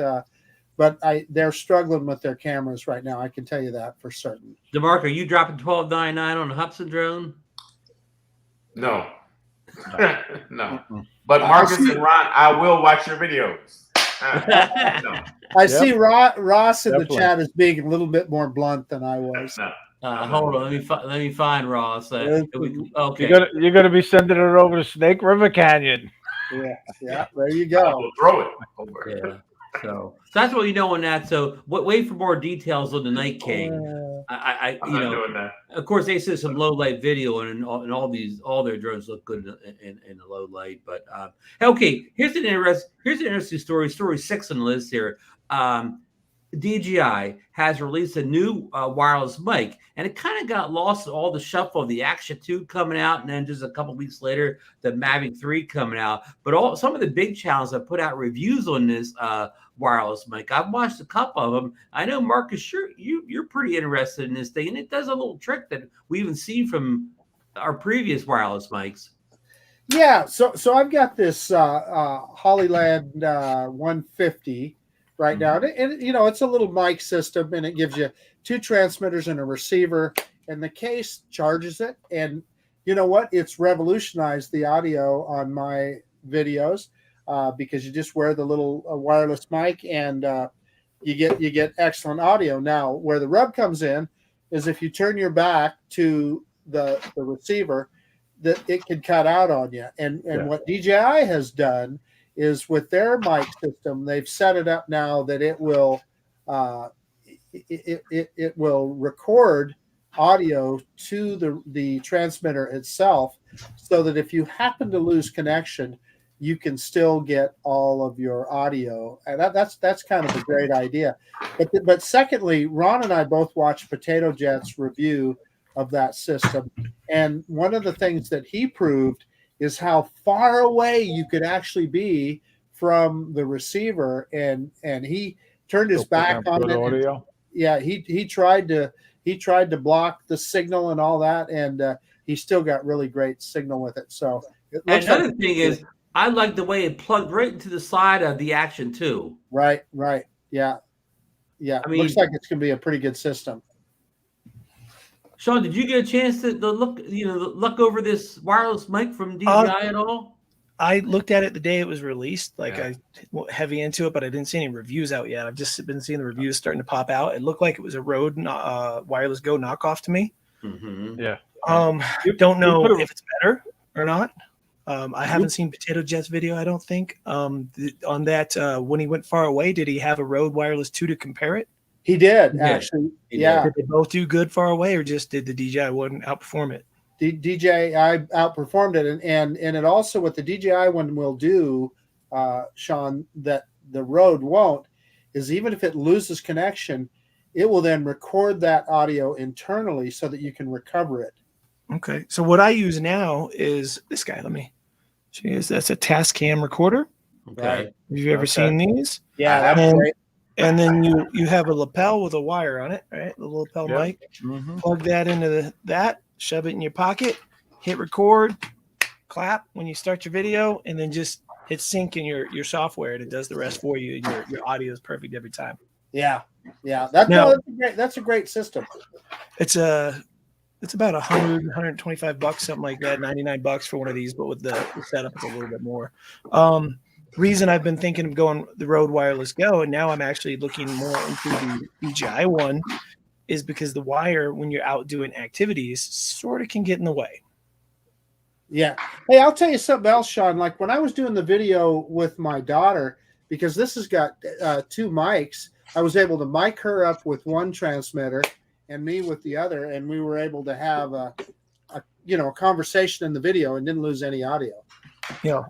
they're struggling with their cameras right now. I can tell you that for certain. DeMarco, are you dropping $12.99 on a Hubsan drone? No. No. But Marcus and Ron, I will watch your videos. No. I see Ross in the chat as being a little bit more blunt than I was. No. Hold on, let me find Ross. Okay, you're gonna be sending it over to Snake River Canyon. Yeah. There you go. We'll throw it over. Yeah. So that's what you know on that. So wait for more details on the Night King. I'm not doing that. Of course, they said some low light video, and all their drones look good in the low light. But okay, here's an interesting story. Story 6 on the list here. DJI has released a new wireless mic, and it kind of got lost in all the shuffle of the Action 2 coming out, and then just a couple weeks later, the Mavic 3 coming out. But some of the big channels have put out reviews on this wireless mic. I've watched a couple of them. I know, Marcus, you're pretty interested in this thing, and it does a little trick that we even see from our previous wireless mics. Yeah, so I've got this Hollyland 150 right now, and it's a little mic system, and it gives you 2 transmitters and a receiver, and the case charges it. And you know what? It's revolutionized the audio on my videos because you just wear the little wireless mic, and you get excellent audio. Now, where the rub comes in is if you turn your back to the receiver, that it can cut out on you. And what DJI has done is, with their mic system, they've set it up now that it will it will record audio to the transmitter itself, so that if you happen to lose connection, you can still get all of your audio. And that's kind of a great idea. But secondly, Ron and I both watched Potato Jet's review of that system, and one of the things that he proved is how far away you could actually be from the receiver, and he turned his back on it. Audio. He tried to block the signal and all that, and he still got really great signal with it. So another thing is, I like the way it plugged right into the side of the Action 2. Right. Yeah. I mean, looks like it's going to be a pretty good system. Sean, did you get a chance to look over this wireless mic from DJI at all? I looked at it the day it was released. Like I went heavy into it, but I didn't see any reviews out yet. I've just been seeing the reviews starting to pop out. It looked like it was a Rode Wireless Go knockoff to me. Mm-hmm. Yeah. Don't know if it's better or not. I haven't seen Potato Jet's video, I don't think. On that, when he went far away, did he have a Rode Wireless 2 to compare it? He did, actually. Yeah. Did they both do good far away, or just did the DJI one outperform it? The DJI outperformed it, and it also, what the DJI one will do, Sean, that the Rode won't, is even if it loses connection, it will then record that audio internally so that you can recover it. Okay. So what I use now is this guy. Let me show you. That's a Tascam recorder. Okay. Right. Have you ever seen these? Yeah, that's great. And then you have a lapel with a wire on it, right? The lapel mic. Mm-hmm. Plug that into that. Shove it in your pocket. Hit record. Clap when you start your video, and then just hit sync in your software, and it does the rest for you. And your audio is perfect every time. Yeah. That's a great system. It's about $125, something like that, $99 for one of these, but with the setup, it's a little bit more. Reason I've been thinking of going the Rode Wireless Go, and now I'm actually looking more into the DJI one, is because the wire, when you're out doing activities, sort of can get in the way. Yeah. Hey, I'll tell you something else, Sean. Like when I was doing the video with my daughter, because this has got 2 mics, I was able to mic her up with one transmitter and me with the other, and we were able to have a conversation in the video and didn't lose any audio. Yeah.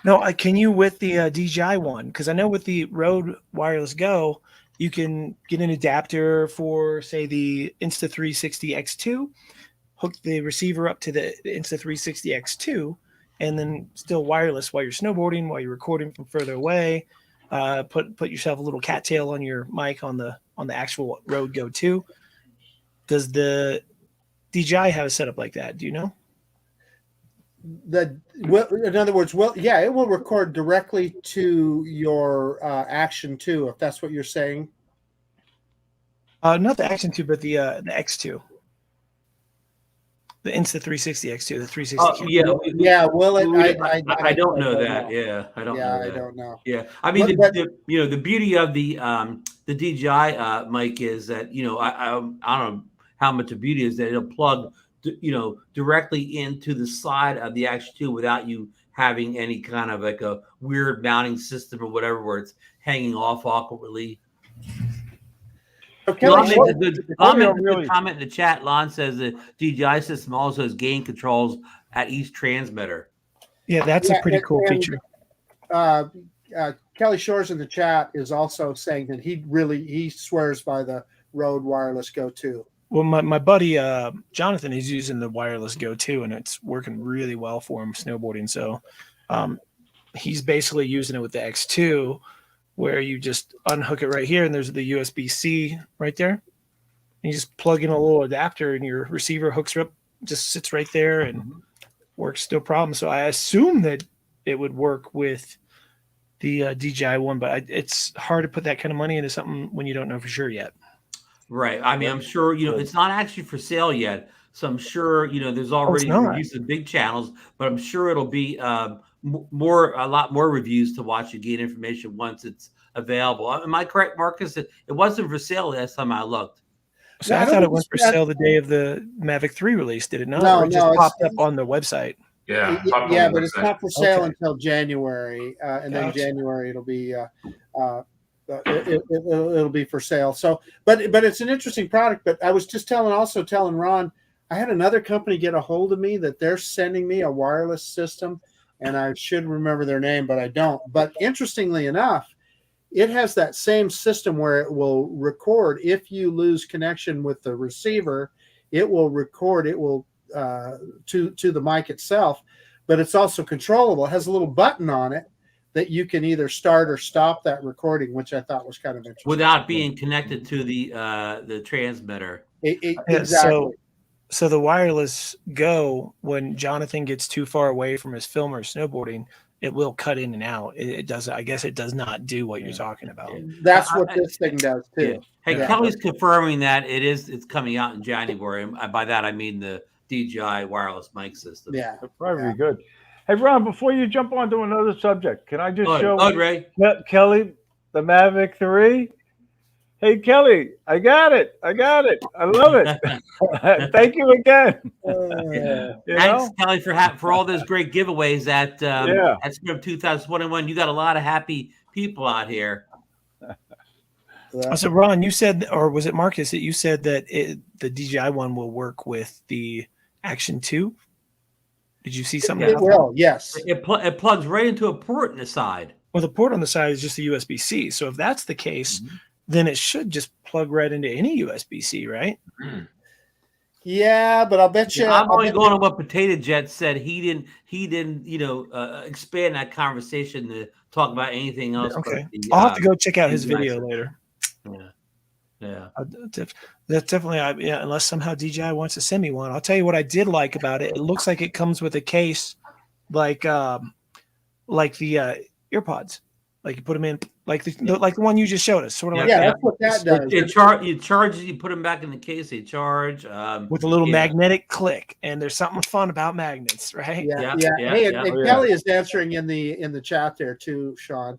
No, can you with the DJI one? Because I know with the Rode Wireless Go, you can get an adapter for, say, the Insta360 X2, hook the receiver up to the Insta360 X2, and then still wireless while you're snowboarding, while you're recording from further away. Put yourself a little cattail on your mic on the actual Rode Go 2. Does the DJI have a setup like that? Do you know? In other words, it will record directly to your Action 2, if that's what you're saying. Not the Action 2, but the X2. The Insta360 X2, the 360. I don't know that. Yeah, I don't know. I don't know. Yeah, I mean, the beauty of the DJI mic is that I don't know how much the beauty is that it'll plug directly into the side of the Action 2 without you having any kind of like a weird mounting system or whatever where it's hanging off awkwardly. Comment in the chat. Lon says the DJI system also has gain controls at each transmitter. Yeah, that's a pretty cool feature. Kelly Shores in the chat is also saying that he swears by the Rode Wireless Go 2. Well, my buddy Jonathan is using the Wireless Go 2, and it's working really well for him snowboarding. So he's basically using it with the X2, where you just unhook it right here, and there's the USB-C right there. And you just plug in a little adapter, and your receiver hooks up, just sits right there, and works no problem. So I assume that it would work with the DJI one, but it's hard to put that kind of money into something when you don't know for sure yet. Right. I mean, I'm sure, it's not actually for sale yet. So I'm sure, there's already reviews of big channels, but I'm sure it'll be a lot more reviews to watch and gain information once it's available. Am I correct, Marcus? It wasn't for sale last time I looked. So I thought it went for sale the day of the Mavic 3 release. Did it not? No, or it just popped up on the website. Yeah, but it's not for sale until January, and then January it'll be it'll be for sale. So, but it's an interesting product. But I was just telling Ron, I had another company get a hold of me that they're sending me a wireless system, and I should remember their name, but I don't. But interestingly enough, it has that same system where it will record. If you lose connection with the receiver, it will record. It will to the mic itself, but it's also controllable. It has a little button on it that you can either start or stop that recording, which I thought was kind of interesting. Without being connected to the transmitter. Exactly. So the Wireless Go, when Jonathan gets too far away from his film or snowboarding, it will cut in and out. It does. I guess it does not do what you're talking about. That's what this thing does too. Hey, Kelly's confirming that it's coming out in January. And by that I mean the DJI wireless mic system. Yeah, that's probably good. Hey, Ron, before you jump on to another subject, can I just show Ray. Kelly the Mavic 3? Hey, Kelly, I got it. I love it. Thank you again. Thanks, Kelly, for all those great giveaways at SpinUp 2021. You got a lot of happy people out here. So, Ron, you said, or was it Marcus that you said that the DJI one will work with the Action 2? Did you see something? It will, yes. It plugs right into a port in the side. Well, the port on the side is just a USB-C. So if that's the case, then it should just plug right into any USB-C, right? Yeah, but I'll bet you. I'm only going on what Potato Jet said. He didn't, expand that conversation to talk about anything else. Okay, I'll have to go check out his video later. Yeah. That's definitely, unless somehow DJI wants to send me one. I'll tell you what I did like about it. It looks like it comes with a case, like the earpods. Like you put them in, like the one you just showed us, sort of like that. That's what that does. You charge, you put them back in the case, they charge with a little magnetic click. And there's something fun about magnets, right? Yeah. Hey, and Kelly is answering in the chat there too, Sean.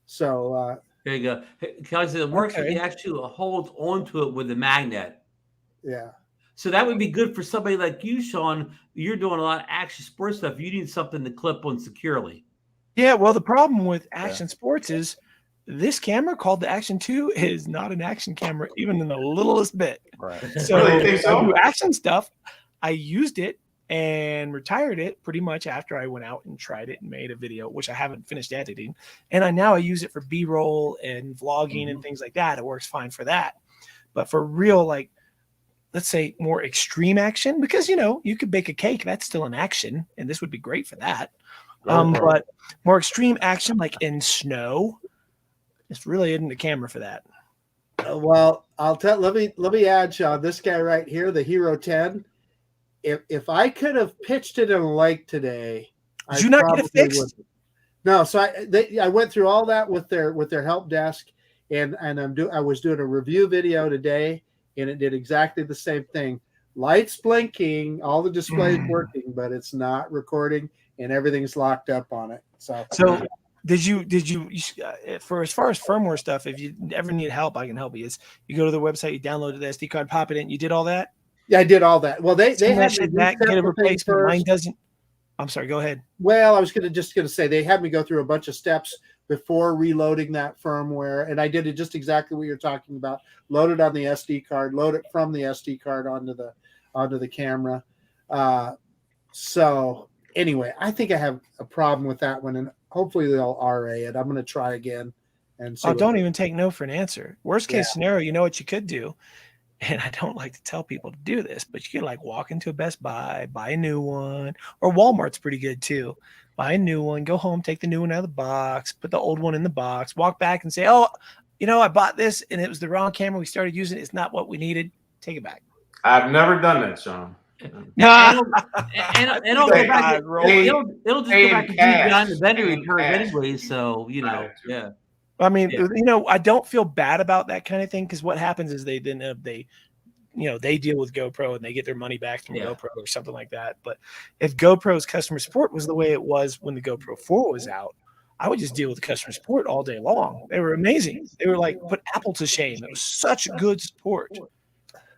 So there you go. Kelly said it works if you actually hold onto it with the magnet. Yeah. So that would be good for somebody like you, Sean. You're doing a lot of action sports stuff. You need something to clip on securely. Yeah, well, the problem with action sports is this camera called the Action 2 is not an action camera, even in the littlest bit. Right. So I do action stuff. I used it and retired it pretty much after I went out and tried it and made a video, which I haven't finished editing. And now I use it for B-roll and vlogging and things like that. It works fine for that. But for real, like, let's say more extreme action, because, you could bake a cake. That's still an action. And this would be great for that. But more extreme action, like in snow, it's really isn't the camera for that. Well, let me add, Sean, this guy right here, the Hero 10. If I could have pitched it in a lake today, did you not get it fixed? No, so I went through all that with their help desk, and I was doing a review video today, and it did exactly the same thing. Lights blinking, all the displays working, but it's not recording. And everything's locked up on it. So did you for as far as firmware stuff, if you ever need help, I can help you. You go to the website, you download the SD card, pop it in. You did all that? Yeah, I did all that. Well, they had to get a replacement. Mine doesn't. I'm sorry. Go ahead. Well, I was just gonna say they had me go through a bunch of steps before reloading that firmware, and I did it just exactly what you're talking about. Load it on the SD card, load it from the SD card onto the camera. So. Anyway, I think I have a problem with that one, and hopefully they'll RA it. I'm going to try again. And don't even take no for an answer. Worst case scenario, you know what you could do, and I don't like to tell people to do this, but you could walk into a Best Buy, buy a new one, or Walmart's pretty good too. Buy a new one, go home, take the new one out of the box, put the old one in the box, walk back and say, "Oh, I bought this and it was the wrong camera. We started using it. It's not what we needed. Take it back." I've never done that, Sean. It'll just go back to behind the vendor returns anyway. So yeah. I mean, I don't feel bad about that kind of thing, because what happens is they deal with GoPro and they get their money back from GoPro or something like that. But if GoPro's customer support was the way it was when the GoPro 4 was out, I would just deal with the customer support all day long. They were amazing. They were put Apple to shame. It was such good support.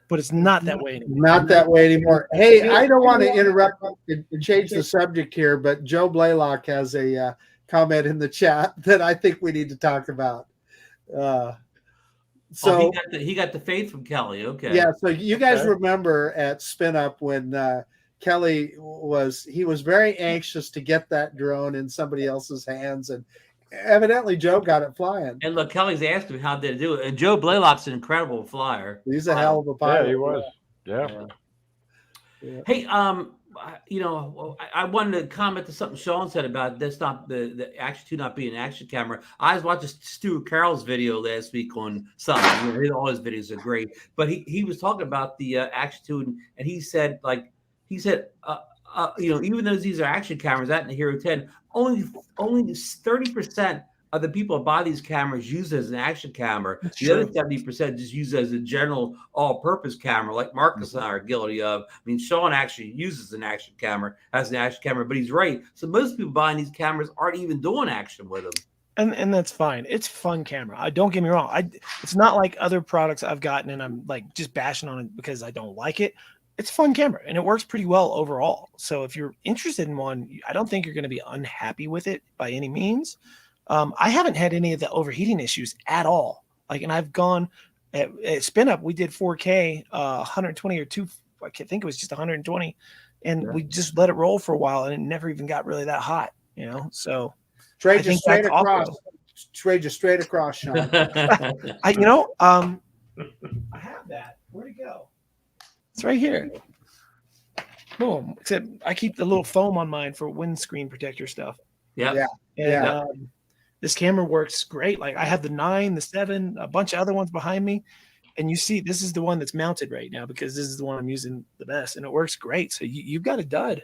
But it's not that way anymore. Not that way anymore. Hey, I don't want to interrupt and change the subject here, but Joe Blaylock has a comment in the chat that I think we need to talk about. So he got the faith from Kelly. Okay. Yeah. So you guys remember at SpinUp when Kelly was very anxious to get that drone in somebody else's hands, and evidently Joe got it flying. And look, Kelly's asked him how did it do it. And Joe Blaylock's an incredible flyer. He's a hell of a pilot. Yeah, he was. Yeah. Hey, I wanted to comment to something Sean said about this, not the Action 2 not being an action camera. I was watching Stuart Carroll's video last week on something. All his videos are great, but he was talking about the Action 2, and he said even though these are action cameras, that in the Hero 10, only 30% of the people that buy these cameras use it as an action camera. That's The true. other 70% just use it as a general all-purpose camera, like Marcus and I are guilty of. I mean, Sean actually uses an action camera as an action camera, but he's right. So most people buying these cameras aren't even doing action with them. And that's fine. It's fun camera. Don't get me wrong. It's not like other products I've gotten and I'm like just bashing on it because I don't like it. It's a fun camera and it works pretty well overall. So if you're interested in one, I don't think you're going to be unhappy with it by any means. I haven't had any of the overheating issues at all. Like, and I've gone at SpinUp, we did 4K, 120 or two. I think it was just 120, and we just let it roll for a while, and it never even got really that hot, you know. So trade you straight across, Sean. I have that. Where'd it go? It's right here. Boom. Except I keep the little foam on mine for windscreen protector stuff. Yeah. And this camera works great. Like I have the 9, the 7, a bunch of other ones behind me. And you see, this is the one that's mounted right now because this is the one I'm using the best, and it works great. So you've got a dud.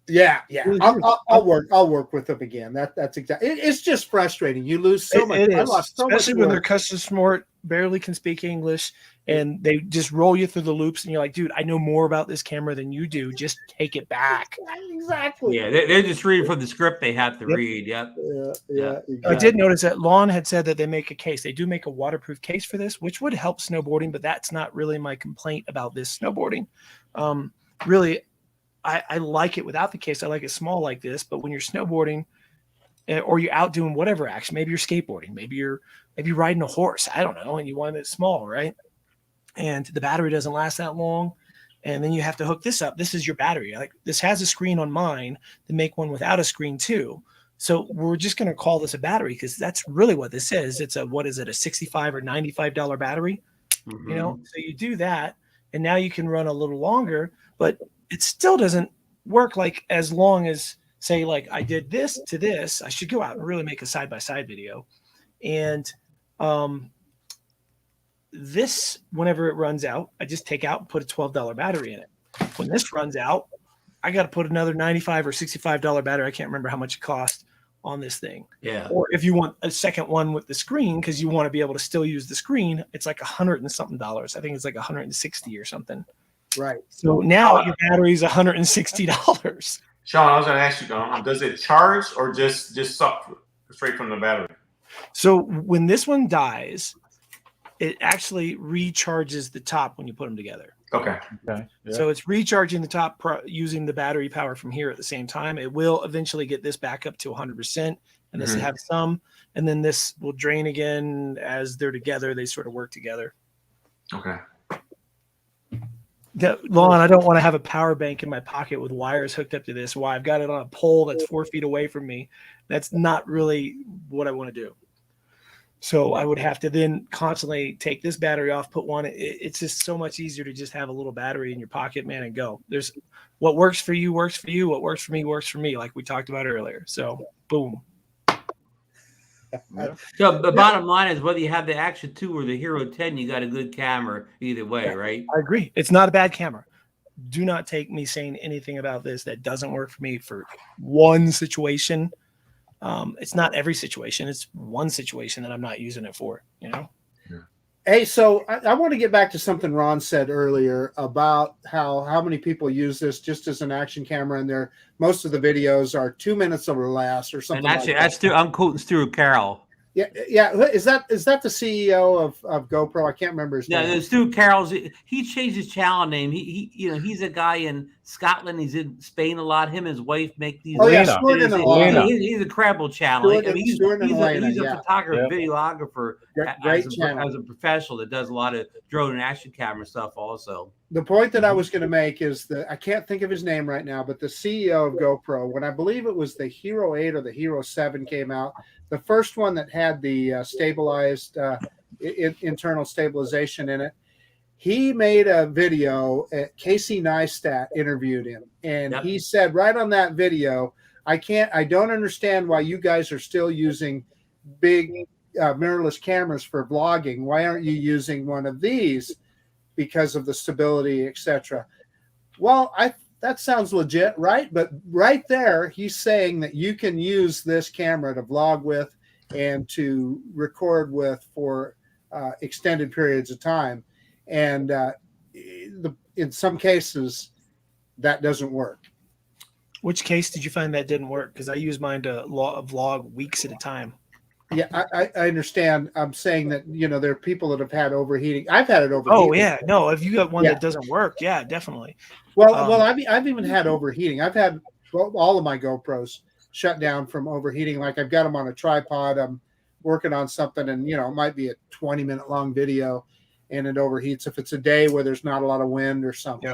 Yeah. I'll work with them again. That's exactly. It's just frustrating. You lose so much. It is, especially when they're custom smart, barely can speak English, and they just roll you through the loops. And you're like, dude, I know more about this camera than you do. Just take it back. Exactly. Yeah, they're just reading from the script they have to read. Yep. Yeah. Exactly. I did notice that Lon had said that they make a case. They do make a waterproof case for this, which would help snowboarding, but that's not really my complaint about this snowboarding. Really, I like it without the case. I like it small like this, but when you're snowboarding or you're out doing whatever action, maybe you're skateboarding, maybe you're riding a horse, I don't know, and you want it small, right? And the battery doesn't last that long. And then you have to hook this up. This is your battery. Like this has a screen on mine to make one without a screen too. So we're just going to call this a battery because that's really what this is. It's a $65 or $95 battery, you know? So you do that and now you can run a little longer, but it still doesn't work like as long as say, like I did this to this. I should go out and really make a side-by-side video. And this, whenever it runs out, I just take out and put a $12 battery in it. When this runs out, I got to put another $95 or $65 battery. I can't remember how much it cost on this thing. Yeah. Or if you want a second one with the screen, because you want to be able to still use the screen, it's like $100 and something. I think it's like 160 or something. Right. So now your battery is $160. Sean, I was going to ask you, does it charge or just suck straight from the battery? So when this one dies, it actually recharges the top when you put them together. Okay. Yeah. So it's recharging the top using the battery power from here at the same time. It will eventually get this back up to 100%, and this will have some, and then this will drain again as they're together. They sort of work together. Okay. Lon, I don't want to have a power bank in my pocket with wires hooked up to this. Why? I've got it on a pole that's 4 feet away from me. That's not really what I want to do. So I would have to then constantly take this battery off, put one. It's just so much easier to just have a little battery in your pocket, man, and go. There's what works for you works for you. What works for me, like we talked about earlier. So boom. So the bottom line is whether you have the Action 2 or the Hero 10, you got a good camera either way, right? I agree. It's not a bad camera. Do not take me saying anything about this that doesn't work for me for one situation. It's not every situation. It's one situation that I'm not using it for, you know? Yeah. Hey, so I want to get back to something Ron said earlier about how many people use this just as an action camera, and most of the videos are 2 minutes or less or something. And actually, I'm quoting Stuart Carroll. Yeah. Is that the CEO of GoPro? I can't remember his name. No, Stuart Carroll's. He changed his channel name. He's a guy in Scotland. He's in Spain a lot. Him and his wife make these. Oh yeah, Stuart and Elena. He's a incredible channel. He's a photographer, videographer, great as a professional that does a lot of drone and action camera stuff also. The point that I was going to make is that I can't think of his name right now, but the CEO of GoPro, when I believe it was the Hero 8 or the Hero 7 came out, the first one that had the stabilized internal stabilization in it, he made a video. Casey Neistat interviewed him, and he said right on that video, I don't understand why you guys are still using big mirrorless cameras for vlogging. Why aren't you using one of these? Because of the stability, etc. Well, that sounds legit, right? But right there, he's saying that you can use this camera to vlog with and to record with for extended periods of time. And in some cases, that doesn't work. Which case did you find that didn't work? Because I use mine to vlog weeks at a time. Yeah, I understand. I'm saying that, there are people that have had overheating. I've had it overheating. Oh yeah, no. If you got one that doesn't work, yeah, definitely. Well, I've even had overheating. I've had all of my GoPros shut down from overheating. Like I've got them on a tripod. I'm working on something, and it might be a 20-minute long video, and it overheats if it's a day where there's not a lot of wind or something.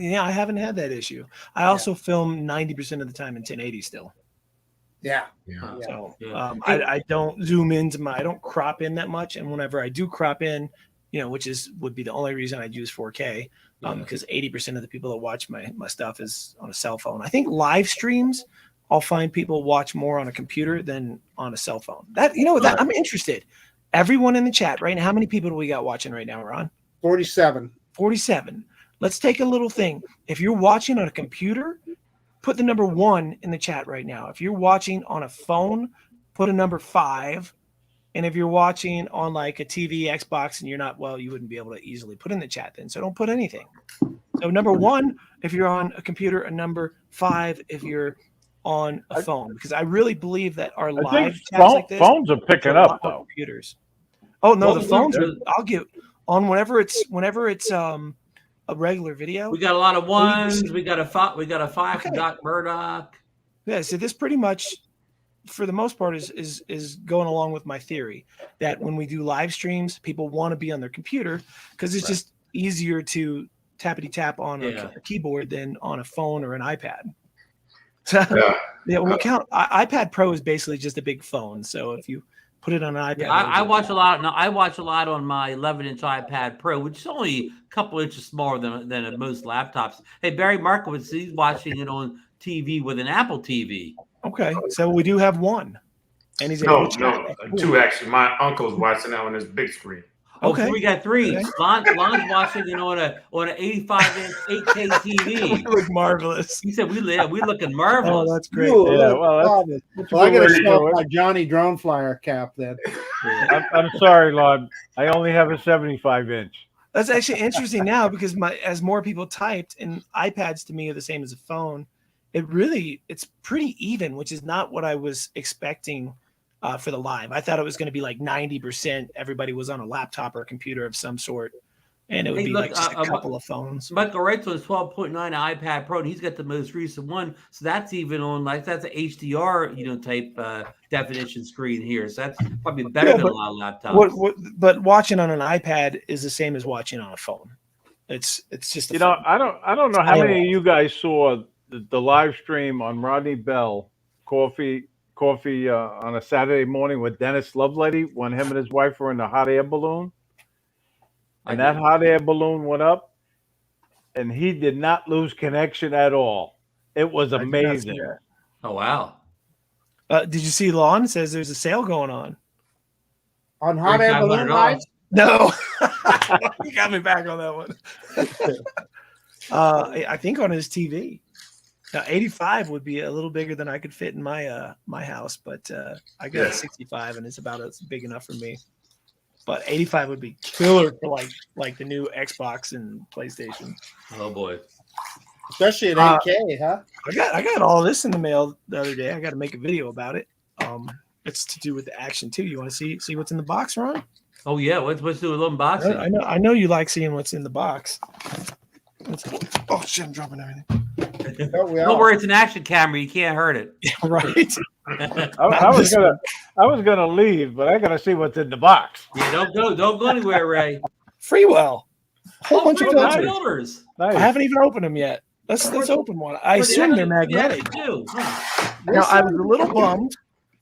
Yeah, I haven't had that issue. I also film 90% of the time in 1080 still. Yeah. So I don't zoom into I don't crop in that much, and whenever I do crop in, which would be the only reason I'd use 4K, because 80% of the people that watch my stuff is on a cell phone. I think live streams, I'll find people watch more on a computer than on a cell phone. I'm interested. Everyone in the chat right now, how many people do we got watching right now, Ron? 47. 47. Let's take a little thing. If you're watching on a computer, put the number 1 in the chat right now. If you're watching on a phone, put a number 5. And if you're watching on like a TV, Xbox, and you're not, well, you wouldn't be able to easily put in the chat then. So don't put anything. So number 1, if you're on a computer, a number 5, if you're on a phone, because I really believe that our live chats like this, phones are picking up though. Computers. Oh no, the phones are. I'll get on whenever it's a regular video. We got a lot of 1s. We got a 5 from Doc Murdoch. Yeah, so this pretty much, for the most part, is going along with my theory that when we do live streams, people want to be on their computer because it's just easier to tappity tap on a keyboard than on a phone or an iPad. So we'll count. iPad Pro is basically just a big phone. So if you put it on an iPad, I watch a lot. No, I watch a lot on my 11-inch iPad Pro, which is only a couple inches smaller than most laptops. Hey, Barry Markowitz, he's watching it on TV with an Apple TV. Okay, so we do have 1, and he's no, 2 actually. My uncle's watching that on his big screen. Okay, so we got 3. Okay. Lon's watching it on an 85-inch 8K TV. We look marvelous. He said we looking marvelous. Oh, that's great. Yeah, well, I got to show my Johnny Drone Flyer cap then. I'm sorry, Lon. I only have a 75-inch. That's actually interesting now because as more people typed, and iPads to me are the same as a phone. It's pretty even, which is not what I was expecting for the live. I thought it was going to be like 90%. Everybody was on a laptop or a computer of some sort, and it would be like just a couple of phones. Michael Wright's on 12.9 iPad Pro, and he's got the most recent one. So that's even on that's an HDR type definition screen here. So that's probably better than a lot of laptops. But watching on an iPad is the same as watching on a phone. It's just I don't know how many of you guys saw the live stream on Rodney Bell coffee on a Saturday morning with Dennis Lovelady when him and his wife were in the hot air balloon. And that hot air balloon went up, and he did not lose connection at all. It was amazing. Oh, wow. Did you see Lon says there's a sale going on? On hot air balloon lights? No. You got me back on that one. I think on his TV. Now, 85 would be a little bigger than I could fit in my my house, but I got a 65, and it's about as big enough for me. But 85 would be killer for like the new Xbox and PlayStation. Oh boy, especially at 8K, huh? I got all this in the mail the other day. I got to make a video about it. It's to do with the action too. You want to see what's in the box, Ron? Oh yeah, let's do a little unboxing. I know you like seeing what's in the box. Oh shit! I'm dropping everything. Don't worry, it's an action camera. You can't hurt it. Yeah, right. I was gonna leave, but I gotta see what's in the box. Yeah, don't go anywhere, Ray. Freewell. Whole bunch of filters. Nice. I haven't even opened them yet. Let's open one. I assume they're magnetic. Too. Now I was a little bummed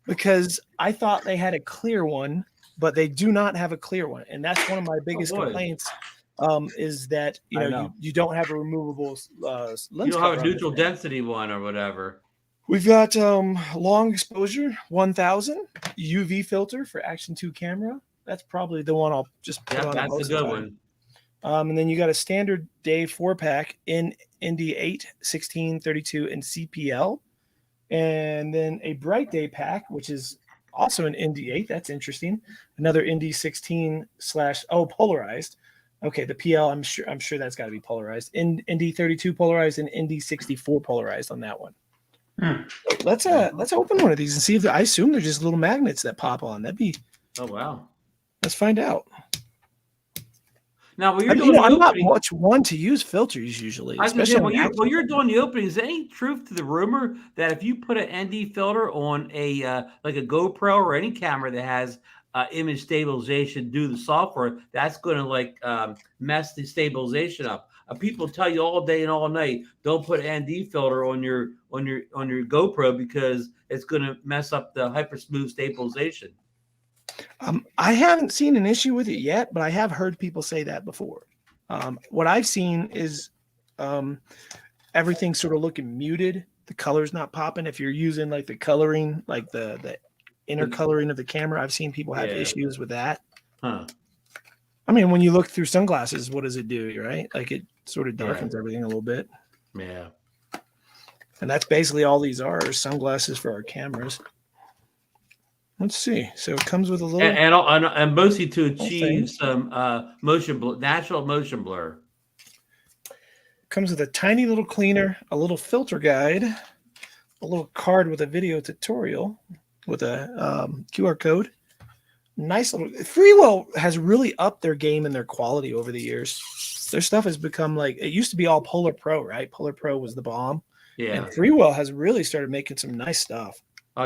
because I thought they had a clear one, but they do not have a clear one, and that's one of my biggest complaints. Is that you don't have a removable lens? You don't have a neutral density one or whatever. We've got long exposure 1000 UV filter for Action 2 camera. That's probably the one I'll just put on. That's a good one. And then you got a standard day 4-pack in Indy 8, 16, 32, and CPL, and then a bright day pack, which is Also an ND8. That's interesting. Another ND16 / polarized. Okay, the PL. I'm sure that's got to be polarized. ND32 polarized and ND64 polarized on that one. Let's open one of these and see if I assume they're just little magnets that pop on. That'd be. Oh wow. Let's find out. Now, when you're doing I'm not much one to use filters usually. Especially when you're doing the opening, is there any truth to the rumor that if you put an ND filter on a like a GoPro or any camera that has image stabilization due to the software, that's going to like mess the stabilization up? People tell you all day and all night, don't put an ND filter on your GoPro because it's going to mess up the hyper smooth stabilization. I haven't seen an issue with it yet, but I have heard people say that before. What I've seen is everything sort of looking muted. The color's not popping. If you're using like the coloring, like the inner coloring of the camera, I've seen people have issues with that. Huh. I mean, when you look through sunglasses, what does it do, right? Like it sort of darkens everything a little bit. Yeah. And that's basically all these are sunglasses for our cameras. Let's see. So it comes with a little and mostly to achieve some natural motion blur. Comes with a tiny little cleaner, a little filter guide, a little card with a video tutorial with a QR code. Nice little. Freewell has really upped their game and their quality over the years. Their stuff has become like it used to be all Polar Pro, right? Polar Pro was the bomb. Yeah. And Freewell has really started making some nice stuff.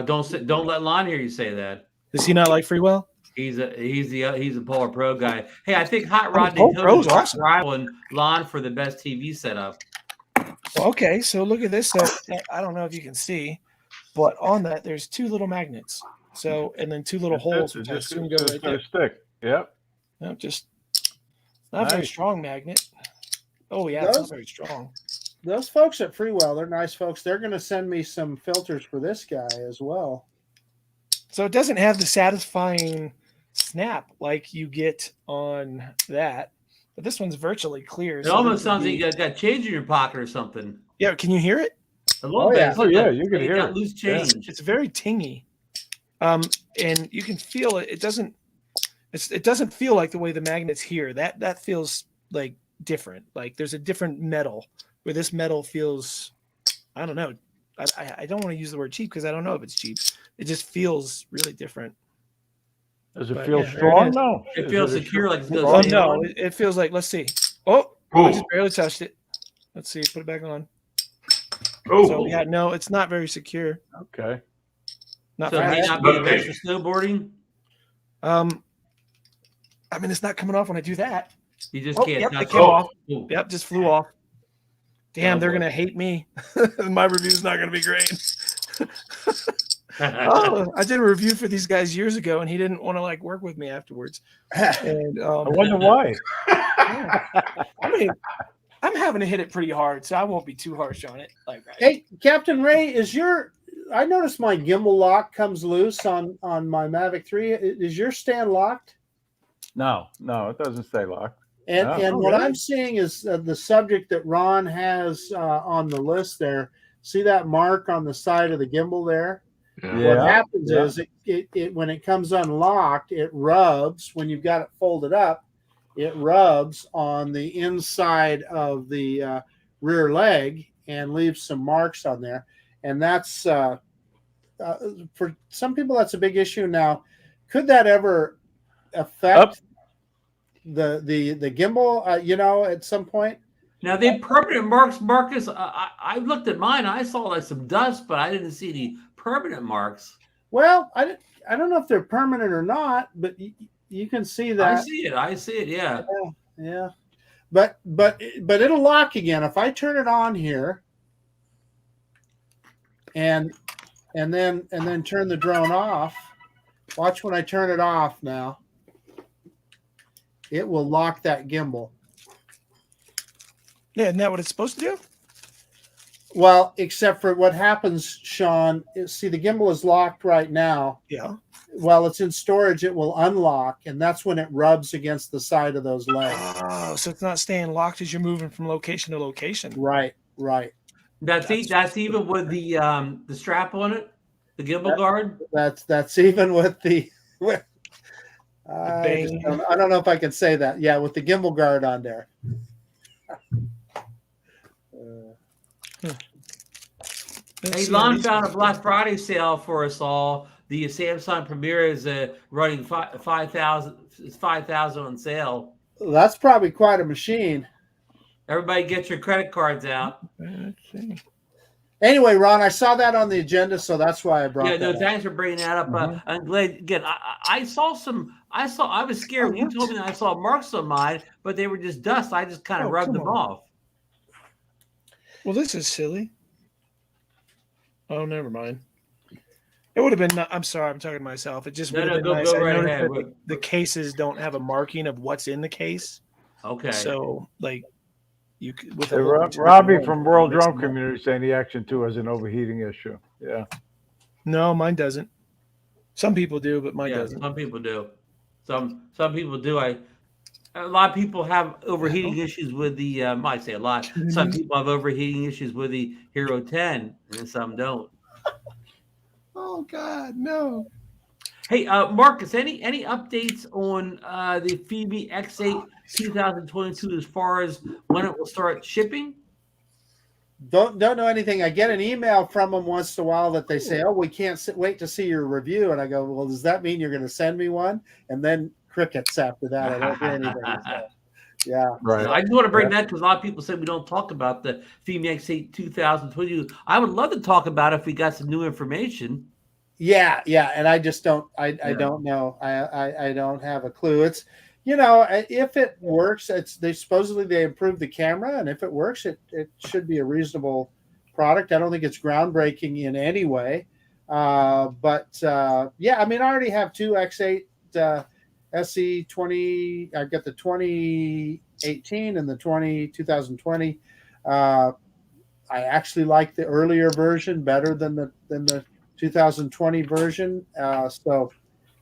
Don't let Lon hear you say that. Does he not like Freewell? He's a Polar Pro guy. Hey, I think Hot Rod Pro's awesome. rivaling Lon for the best TV setup. Okay, so look at this. So I don't know if you can see, but on that there's two little magnets. So and then two little holes, which I assume go right there. Stick. Yep. No, just not very strong magnet. Oh yeah, it's not very strong. Those folks at Freewell, they're nice folks. They're going to send me some filters for this guy as well. So it doesn't have the satisfying snap like you get on that, but this one's virtually clear. It almost sounds like you got change in your pocket or something. Yeah, can you hear it? A little bit. Oh yeah, you can hear it. Loose change. Yeah. It's very tingy, and you can feel it. It doesn't feel like the way the magnets here. That feels like different. Like there's a different metal. Where this metal feels, I don't know. I don't want to use the word cheap because I don't know if it's cheap. It just feels really different. Does it feel strong? No. It feels secure like it's going. Oh no, it feels like. Let's see. Oh, I just barely touched it. Let's see. Put it back on. Oh, so yeah, no, it's not very secure. Okay. Not so may not be the best for snowboarding. I mean, it's not coming off when I do that. You just can't. Yep, it came off. Yep, just flew off. Damn, they're gonna hate me. My review's not gonna be great. I did a review for these guys years ago, and he didn't want to like work with me afterwards. And I wonder why. Yeah. I mean, I'm having to hit it pretty hard, so I won't be too harsh on it. Like, hey, Captain Ray, I noticed my gimbal lock comes loose on my Mavic 3. Is your stand locked? No, it doesn't stay locked. And what I'm seeing is the subject that Ron has on the list there. See that mark on the side of the gimbal there? Yeah. What happens is it when it comes unlocked, it rubs. When you've got it folded up, it rubs on the inside of the rear leg and leaves some marks on there. And that's for some people, that's a big issue. Now, could that ever affect the gimbal, at some point? Now the permanent marks, Marcus, I looked at mine. I saw like some dust, but I didn't see any permanent marks. Well, I don't know if they're permanent or not, but you can see that. I see it. Yeah. But it'll lock again if I turn it on here, and then turn the drone off. Watch when I turn it off now. It will lock that gimbal. Yeah, isn't that what it's supposed to do? Well, except for what happens, Sean, see the gimbal is locked right now. Yeah. While it's in storage, it will unlock, and that's when it rubs against the side of those legs. Oh, so it's not staying locked as you're moving from location to location. Right. That's even with the strap on it. The gimbal guard? That's even with the I don't know if I can say that. Yeah, with the gimbal guard on there. Hey, Lon found a Black Friday sale for us all. The Samsung Premier is running 5,000. It's 5,000 on sale. That's probably quite a machine. Everybody, get your credit cards out. Let's see. Anyway, Ron, I saw that on the agenda, so that's why I brought. Yeah, no, that thanks for bringing that up. I'm glad. Again, I saw some. I was scared when you told me that I saw marks on mine, but they were just dust. I just kind of rubbed them off. Well, this is silly. Oh, never mind. It would have been. I'm sorry, I'm talking to myself. It just would have been nice. Go I right noticed ahead. that the cases don't have a marking of what's in the case. Okay. So, like, you could, with Robbie from World Drone Community saying the Action 2 has an overheating issue. Yeah. No, mine doesn't. Some people do, but mine doesn't. Some people do. Some people do. A lot of people have overheating issues with the. I say a lot. Some people have overheating issues with the Hero 10, and some don't. Oh God, no. Hey, Marcus, any updates on the FIMI X8 2022 as far as when it will start shipping? Don't know anything. I get an email from them once in a while that they say, "Oh, we can't wait to see your review," and I go, "Well, does that mean you're going to send me one?" And then crickets after that. I don't hear anything. So, yeah, right. I just want to bring that because a lot of people say we don't talk about the FIMI X8 2022. I would love to talk about it if we got some new information. Yeah, and I just don't. I don't know. I don't have a clue. It's, if it works, they supposedly improved the camera, and if it works, it should be a reasonable product. I don't think it's groundbreaking in any way, but I mean, I already have two X8 SE 20. I've got the 2018 and the 2020. I actually like the earlier version better than the 2020 version. So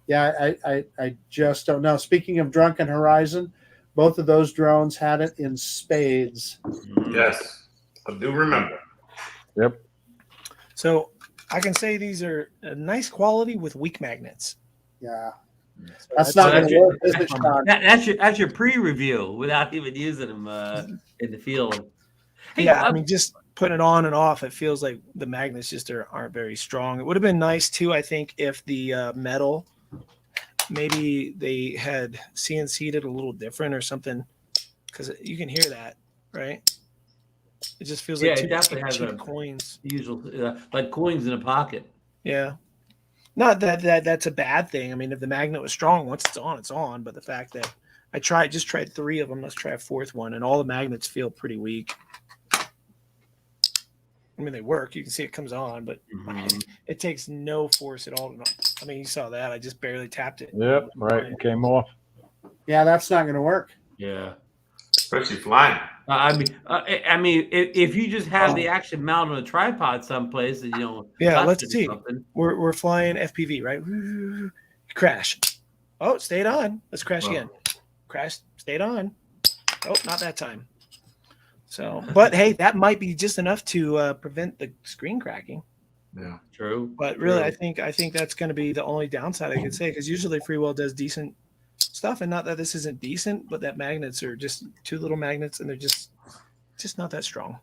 yeah, I just don't know. Speaking of Drunken Horizon, both of those drones had it in spades. Yes, I do remember. Yep. So I can say these are a nice quality with weak magnets. Yeah. That's not going to work. That's your pre-review without even using them in the field. Hey, yeah, I mean, just putting it on and off, it feels like the magnets just aren't very strong. It would have been nice too, I think, if the metal, maybe they had CNC'd it a little different or something, because you can hear that, right? It just feels like it definitely has cheap coins. Usual, like coins in a pocket. Yeah. Not that's a bad thing. I mean, if the magnet was strong, once it's on, it's on. But the fact that I tried 3 of them, let's try a fourth one, and all the magnets feel pretty weak. I mean, they work. You can see it comes on, but it takes no force at all. I mean, you saw that. I just barely tapped it. Yep, right. It came off. Yeah, that's not going to work. Yeah. Especially flying. I mean, if you just have the action mount on a tripod someplace, and yeah, let's see. We're flying FPV, right? Crash. Oh, it stayed on. Let's crash again. Crash, stayed on. Oh, not that time. So, but hey, that might be just enough to prevent the screen cracking. Yeah, true. But really, I think that's going to be the only downside I could say, because usually Freewell does decent stuff, and not that this isn't decent, but that magnets are just 2 little magnets, and they're just not that strong.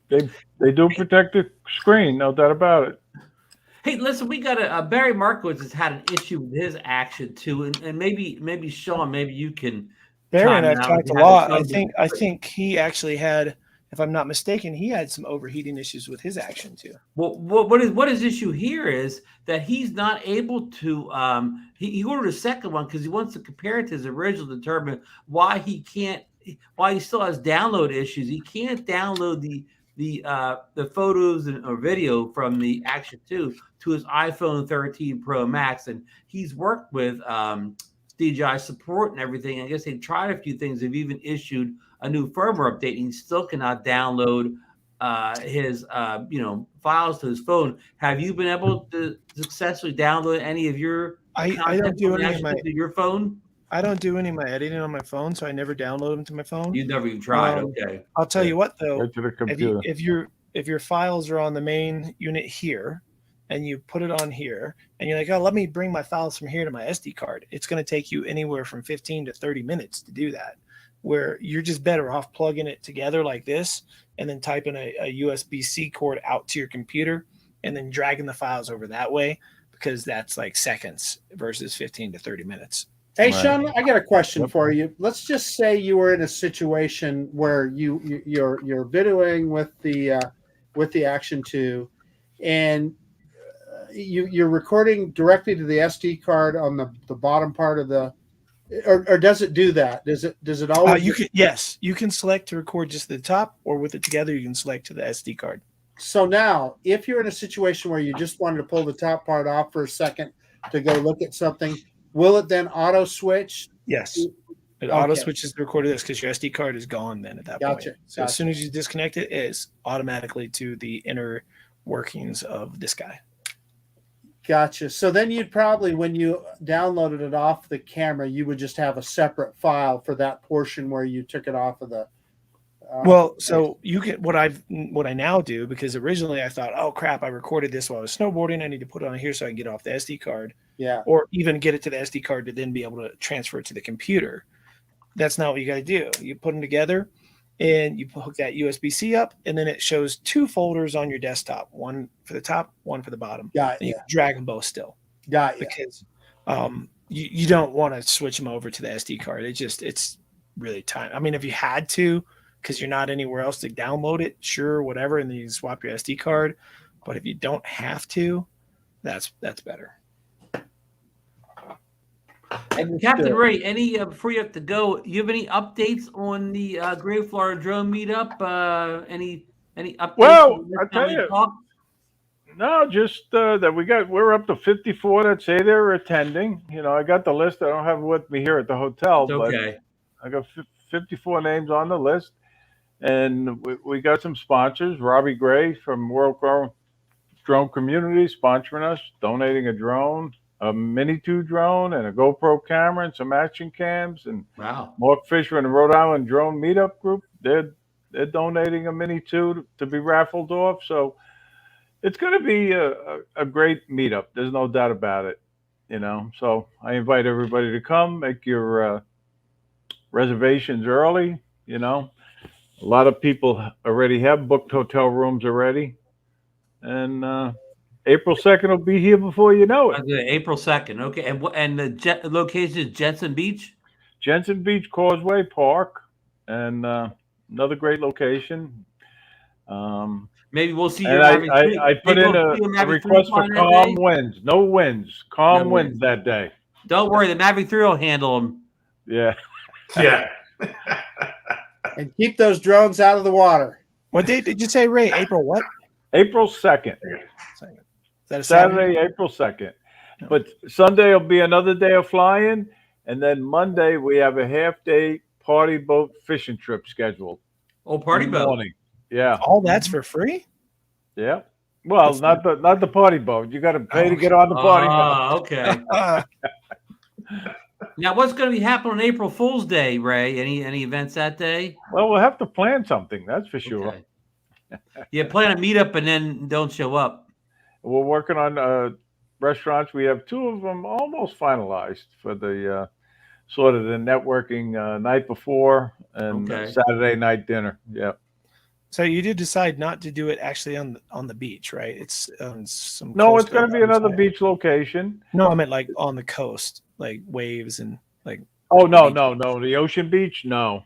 They do protect the screen, no doubt about it. Hey, listen, we got Barry Markowitz has had an issue with his action too, and maybe Sean, maybe you can. Barry and I've talked a lot. I think he actually had, if I'm not mistaken, he had some overheating issues with his action too. Well, what his issue here is that he's not able to. He ordered a second one because he wants to compare it to his original, determine why he still has download issues. He can't download the photos or video from the Action 2 to his iPhone 13 Pro Max, and he's worked with DJI support and everything. I guess they've tried a few things. They've even issued a new firmware update, and he still cannot download his files to his phone. Have you been able to successfully download any of your I don't do any of to your phone? I don't do any of my editing on my phone, so I never download them to my phone. You never even tried. Okay. I'll tell you what though, Right to the computer. if your files are on the main unit here, and you put it on here, and you're like, oh, let me bring my files from here to my SD card. It's going to take you anywhere from 15 to 30 minutes to do that, where you're just better off plugging it together like this and then typing a USB-C cord out to your computer and then dragging the files over that way, because that's like seconds versus 15 to 30 minutes. Hey, Sean, I got a question for you. Let's just say you were in a situation where you're videoing with the Action 2, and you're recording directly to the SD card on the bottom part of the, or does it do that? Does it always? You can select to record just the top, or with it together, you can select to the SD card. So now, if you're in a situation where you just wanted to pull the top part off for a second to go look at something, will it then auto switch? Yes. It auto switches to record this because your SD card is gone then at that point. So as soon as you disconnect it, it's automatically to the inner workings of this guy. Gotcha. So then you'd probably, when you downloaded it off the camera, you would just have a separate file for that portion where you took it off of the. Well, so you get what I now do, because originally I thought, oh crap, I recorded this while I was snowboarding. I need to put it on here so I can get off the SD card. Yeah. Or even get it to the SD card to then be able to transfer it to the computer. That's not what you got to do. You put them together and you hook that USB-C up, and then it shows two folders on your desktop, one for the top, one for the bottom. Got you can drag them both still. Got you. Because you don't want to switch them over to the SD card. It's really time. I mean, if you had to, because you're not anywhere else to download it, sure, whatever, and then you swap your SD card. But if you don't have to, that's better. And Captain Ray, before you have to go, you have any updates on the Great Florida Drone Meetup? Any updates? Well, I tell you, no, just that we're up to 54 that say they're attending. You know, I got the list. I don't have it with me here at the hotel, but I got 54 names on the list, and we got some sponsors. Robbie Gray from World Drone Community sponsoring us, donating a drone, a Mini 2 drone, and a GoPro camera, and some action cams. And Mark Fisher and the Rhode Island Drone Meetup Group, they're donating a Mini 2 to be raffled off. So it's going to be a great meetup. There's no doubt about it. You know, so I invite everybody to come, make your reservations early. You know, a lot of people already have booked hotel rooms already, and April 2nd will be here before you know it. April 2nd. Okay. And the location is Jensen Beach? Jensen Beach Causeway Park, and another great location. Maybe we'll see you. I put in a request for calm winds. No winds. Calm winds that day. Don't worry. The Mavic 3 will handle them. Yeah. Yeah. And keep those drones out of the water. What date did you say, Ray? April what? April 2nd. Is that a Saturday, April 2nd. No. But Sunday will be another day of flying. And then Monday, we have a half-day party boat fishing trip scheduled. Oh, party boat. Morning. Yeah. All that's for free? Yeah. Well, not the party boat. You got to pay to get on the party boat. Okay. Now, what's going to be happening on April Fool's Day, Ray? Any events that day? Well, we'll have to plan something. That's for sure. Yeah, plan a meetup and then don't show up. We're working on restaurants. We have 2 of them almost finalized for the sort of the networking night before and Saturday night dinner. Yeah. So you did decide not to do it actually on the beach, right? It's some. No, it's going to be another beach location. No, I meant like on the coast, like waves and like. Oh no, the ocean beach? No.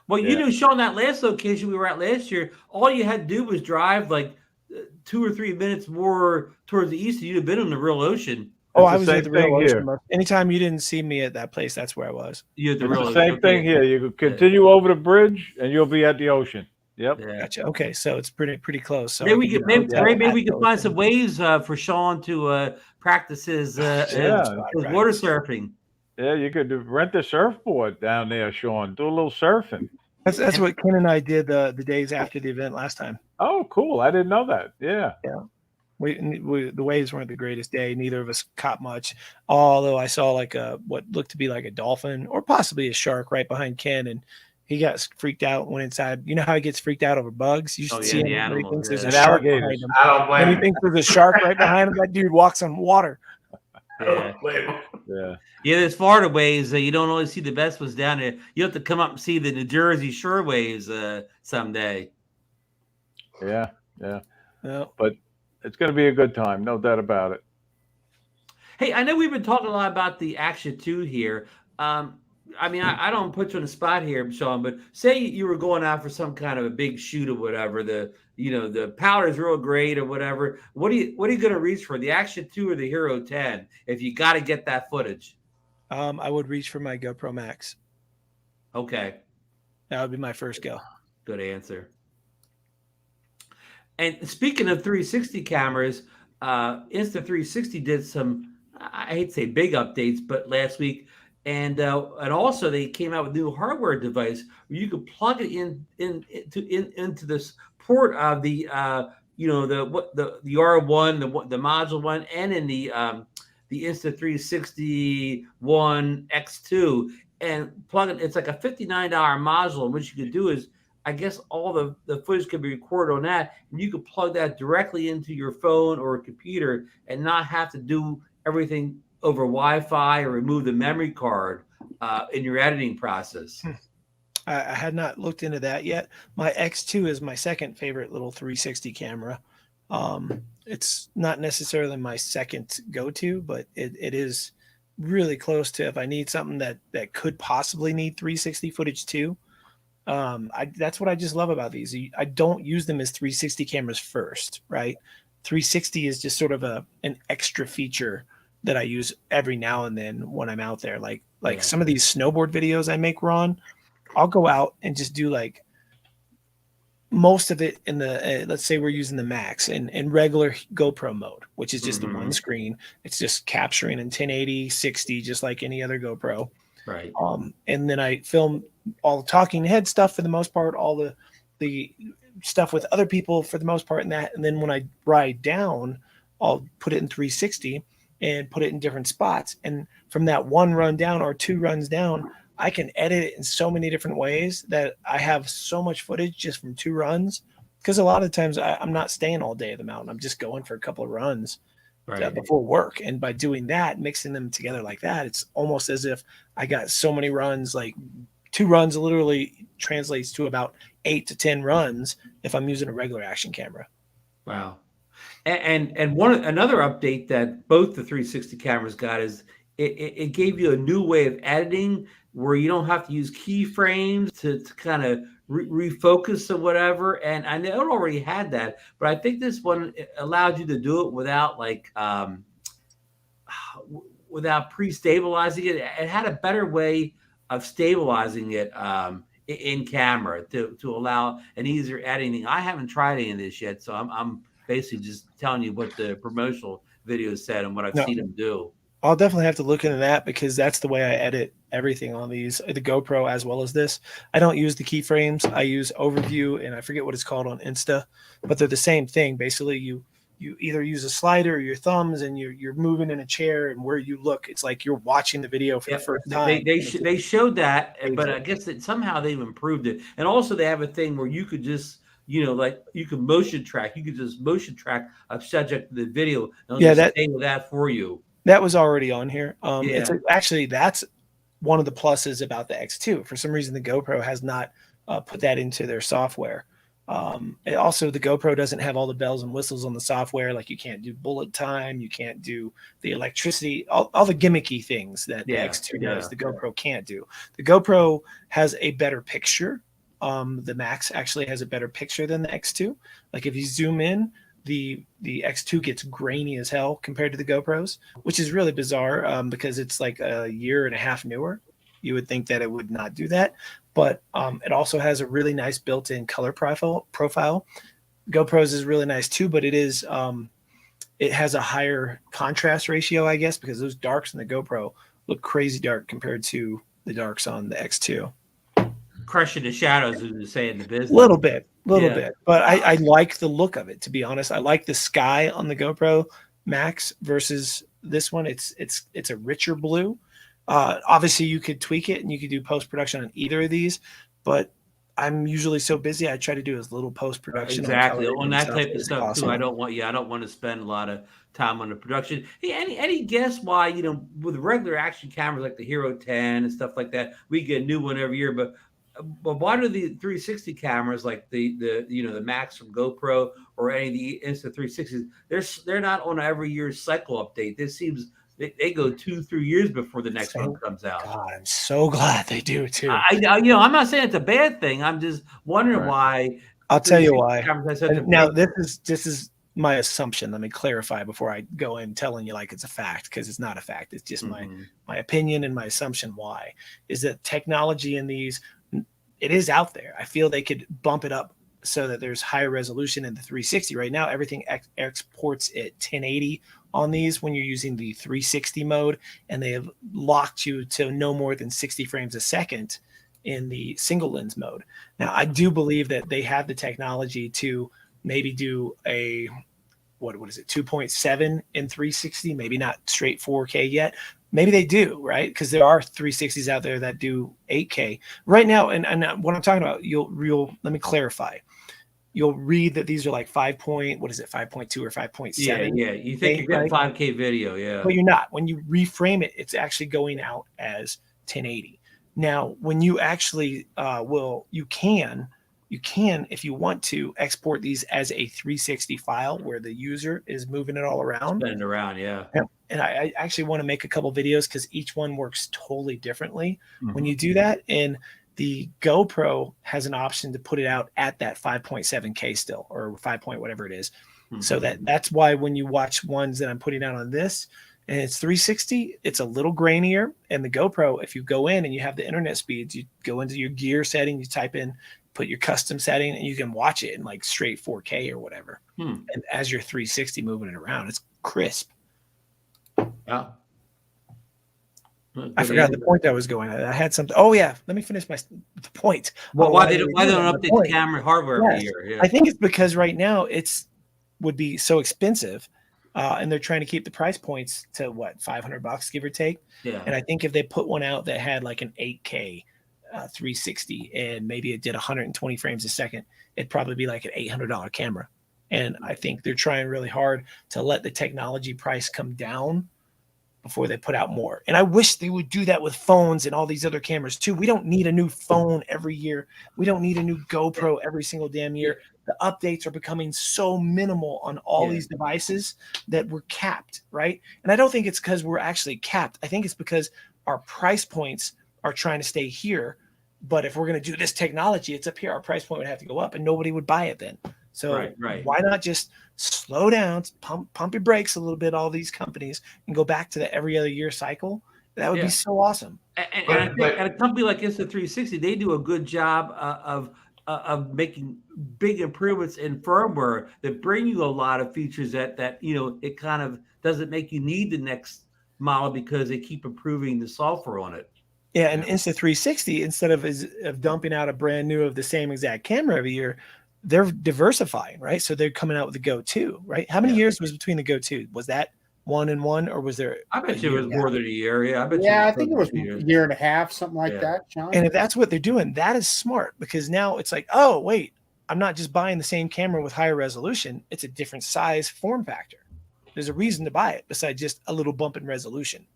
Well, you knew, Sean, that last location we were at last year, all you had to do was drive like 2 or 3 minutes more towards the east, and you'd have been in the real ocean. Oh, I was at the real ocean. Anytime you didn't see me at that place, that's where I was. You at the real ocean. Same thing here. You could continue over the bridge, and you'll be at the ocean. Yep. Yeah. Gotcha. Okay, so it's pretty close. So maybe we could find some ways for Sean to practice his water surfing. Yeah, you could rent a surfboard down there, Sean. Do a little surfing. That's what Ken and I did the days after the event last time. Oh, cool! I didn't know that. Yeah. We the waves weren't the greatest day. Neither of us caught much. Although I saw like what looked to be like a dolphin or possibly a shark right behind Ken, and he got freaked out, went inside. You know how he gets freaked out over bugs? You should see him. The Where he animals, thinks there's a And shark alligators. behind him. I don't blame And he him. thinks there's a shark right behind him. That dude walks on water. I don't blame him. Yeah. Yeah, there's Florida waves. You don't always see the best ones down there. You have to come up and see the New Jersey shore waves someday. Yeah. Yeah. Yeah. But it's going to be a good time. No doubt about it. Hey, I know we've been talking a lot about the Action 2 here. I mean, I don't put you on the spot here, Sean, but say you were going out for some kind of a big shoot or whatever. The powder is real great or whatever. What are you going to reach for, the Action 2 or the Hero 10? If you got to get that footage, I would reach for my GoPro Max. Okay, That would be my first go. good answer. And speaking of 360 cameras, Insta360 did some, I hate to say big updates, but last week. And also they came out with a new hardware device where you could plug it into this port of the the R1, the module one, and in the Insta360 One X2, and plug it. It's like a $59 module, and what you could do is, I guess, all the footage could be recorded on that, and you could plug that directly into your phone or a computer and not have to do everything over Wi-Fi or remove the memory card in your editing process. I had not looked into that yet. My X2 is my second favorite little 360 camera. It's not necessarily my second go-to, but it is really close to, if I need something that could possibly need 360 footage too. That's what I just love about these. I don't use them as 360 cameras first, right? 360 is just sort of an extra feature that I use every now and then when I'm out there. Like some of these snowboard videos I make, Ron, I'll go out and just do like most of it in the, let's say we're using the Max in regular GoPro mode, which is just the one screen. It's just capturing in 1080, 60, just like any other GoPro. Right. And then I film all the talking head stuff for the most part, all the stuff with other people for the most part in that. And then when I ride down, I'll put it in 360 and put it in different spots. And from that one run down or two runs down, I can edit it in so many different ways that I have so much footage just from two runs. Because a lot of times I'm not staying all day at the mountain. I'm just going for a couple of runs before work. And by doing that, mixing them together like that, it's almost as if I got so many runs. Like 2 runs literally translates to about 8 to 10 runs if I'm using a regular action camera. Wow. And another update that both the 360 cameras got is it gave you a new way of editing where you don't have to use keyframes to kind of refocus or whatever. And I know it already had that, but I think this one allowed you to do it without without pre-stabilizing it. It had a better way of stabilizing it in camera to allow an easier editing. I haven't tried any of this yet, so I'm basically just telling you what the promotional video said and what I've seen them do. I'll definitely have to look into that because that's the way I edit everything on these, the GoPro as well as this. I don't use the keyframes. I use overview, and I forget what it's called on Insta, but they're the same thing. Basically, you either use a slider or your thumbs, and you're moving in a chair, and where you look, it's like you're watching the video for the first time. They showed that, but I guess that somehow they've improved it. And also they have a thing where you could just, like you can motion track. You could just motion track a subject to the video, and they'll just stay with that for you. That was already on here. It's actually, that's one of the pluses about the X2. For some reason, the GoPro has not put that into their software. Also, the GoPro doesn't have all the bells and whistles on the software. Like you can't do bullet time. You can't do the electricity, all the gimmicky things that the X2 does. The GoPro can't do. The GoPro has a better picture. The Max actually has a better picture than the X2. Like if you zoom in, the X2 gets grainy as hell compared to the GoPros, which is really bizarre because it's like a year and a half newer. You would think that it would not do that, but it also has a really nice built-in color profile. GoPros is really nice too, but it is it has a higher contrast ratio, I guess, because those darks in the GoPro look crazy dark compared to the darks on the X2. Crushing the shadows, as you say in the business. A little bit. But I like the look of it, to be honest. I like the sky on the GoPro Max versus this one. It's a richer blue. Obviously, you could tweak it and you could do post-production on either of these. but I'm usually so busy. I try to do as little post production exactly on that type of as stuff possible. too. I don't want to spend a lot of time on the production. Hey, any guess why, with regular action cameras like the Hero 10 and stuff like that, we get a new one every year, but why do the 360 cameras like the the Max from GoPro or any of the Insta360s, they're not on every year's cycle update? This seems they go 2-3 years before the next one comes out. God, I'm so glad they do too. I'm not saying it's a bad thing. I'm just wondering why. I'll tell you why. Now, this is my assumption. Let me clarify before I go in telling you like it's a fact, because it's not a fact. It's just my opinion and my assumption. Why is that technology in these? It is out there. I feel they could bump it up so that there's higher resolution in the 360. Right now, everything exports at 1080 on these when you're using the 360 mode, and they have locked you to no more than 60 frames a second in the single lens mode. Now, I do believe that they have the technology to maybe do a, what is it, 2.7 in 360, maybe not straight 4K yet. Maybe they do, right? Because there are 360s out there that do 8K right now. And what I'm talking about, let me clarify. You'll read that these are like 5.2 or 5.7. Yeah. You think you're getting 5K video, yeah. But you're not. When you reframe it, it's actually going out as 1080. Now, when you actually you can, if you want to, export these as a 360 file where the user is moving it all around. Spinning around, yeah. And I actually want to make a couple videos because each one works totally differently when you do that. And the GoPro has an option to put it out at that 5.7K still, or 5 point whatever it is. So that's why when you watch ones that I'm putting out on this, and it's 360, it's a little grainier. And the GoPro, if you go in and you have the internet speeds, you go into your gear setting, you type in, put your custom setting, and you can watch it in like straight 4K or whatever. And as your 360 moving it around, it's crisp. Yeah. I forgot the point I was going at. I had something. Oh yeah, let me finish the point. Well, why they don't update the camera hardware every year? Yeah. I think it's because right now would be so expensive, and they're trying to keep the price points to what, $500 give or take. Yeah. And I think if they put one out that had like an 8K 360 and maybe it did 120 frames a second, it'd probably be like an $800 camera. And I think they're trying really hard to let the technology price come down before they put out more. And I wish they would do that with phones and all these other cameras too. We don't need a new phone every year. We don't need a new GoPro every single damn year. The updates are becoming so minimal on all these devices that we're capped, right? And I don't think it's because we're actually capped. I think it's because our price points are trying to stay here. But if we're going to do this technology, it's up here. Our price point would have to go up and nobody would buy it then. So why not just slow down, pump your brakes a little bit, all these companies, and go back to the every other year cycle? That would be so awesome. And I think at a company like Insta360, they do a good job of making big improvements in firmware that bring you a lot of features that it kind of doesn't make you need the next model because they keep improving the software on it. Yeah, and Insta360, instead of dumping out a brand new of the same exact camera every year, they're diversifying, right? So they're coming out with the Go 2, right? How many years was between the Go 2? Was that 1 and 1, or was there? I bet you it was more than a year. Yeah, I think it was a year and a half, something like that, John. And if that's what they're doing, that is smart, because now it's like, oh wait, I'm not just buying the same camera with higher resolution. It's a different size form factor. There's a reason to buy it besides just a little bump in resolution.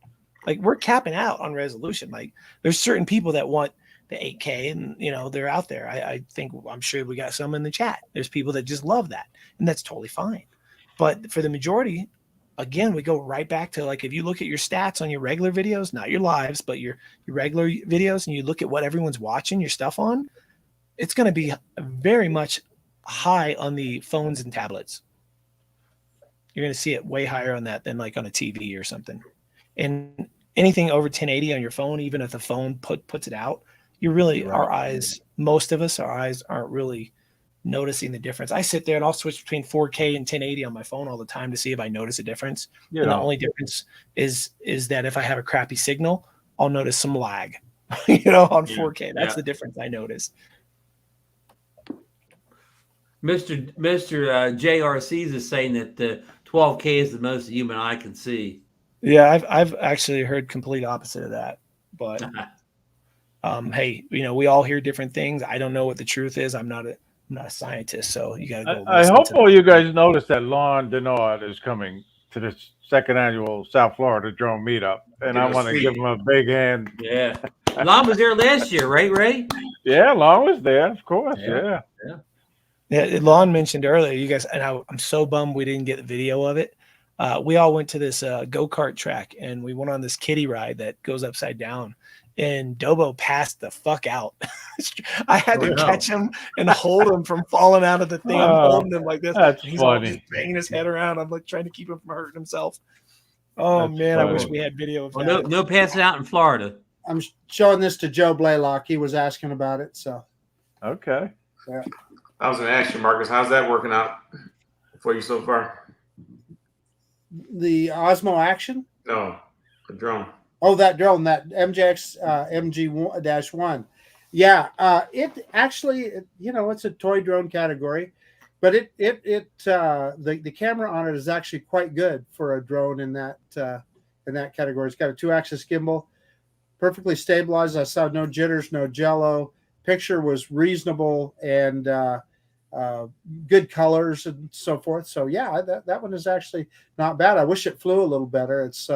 Like, we're capping out on resolution. Like, there's certain people that want the 8K, and they're out there. I'm sure we got some in the chat. There's people that just love that, and that's totally fine. But for the majority, again, we go right back to, like, if you look at your stats on your regular videos, not your lives, but your regular videos, and you look at what everyone's watching your stuff on, it's going to be very much high on the phones and tablets. You're going to see it way higher on that than like on a TV or something. And anything over 1080 on your phone, even if the phone puts it out, you really, most of us, our eyes aren't really noticing the difference. I sit there and I'll switch between 4K and 1080 on my phone all the time to see if I notice a difference. And the only difference is that if I have a crappy signal, I'll notice some lag, on 4K. That's the difference I notice. Mr. JRCs is saying that the 12K is the most the human eye can see. Yeah, I've actually heard complete opposite of that, but Hey, we all hear different things. I don't know what the truth is. I'm not a scientist, so you got to go. I hope all you guys noticed that Lon Denard is coming to the second annual South Florida Drone Meetup, and I want to give him a big hand. Yeah, Lon was there last year, right, Ray? Yeah, Lon was there, of course. Yeah. Lon mentioned earlier, you guys, and I'm so bummed we didn't get the video of it. We all went to this go-kart track, and we went on this kiddie ride that goes upside down. And Dobo passed the fuck out. I had to catch him and hold him from falling out of the thing. I'm holding him like this. That's He's funny. all just banging his head around. I'm like trying to keep him from hurting himself. Oh, that's man, funny. I wish we had video of that. No passing out in Florida. I'm showing this to Joe Blaylock. He was asking about it. So, okay. Yeah. I was going to ask you, Marcus, how's that working out for you so far? The Osmo Action? No, the drone. Oh, that drone, that MJX MG-1. Yeah, it actually, it's a toy drone category, but the camera on it is actually quite good for a drone in that category. It's got a 2-axis gimbal, perfectly stabilized. I saw no jitters, no jello. Picture was reasonable and good colors and so forth. So yeah, that one is actually not bad. I wish it flew a little better. It's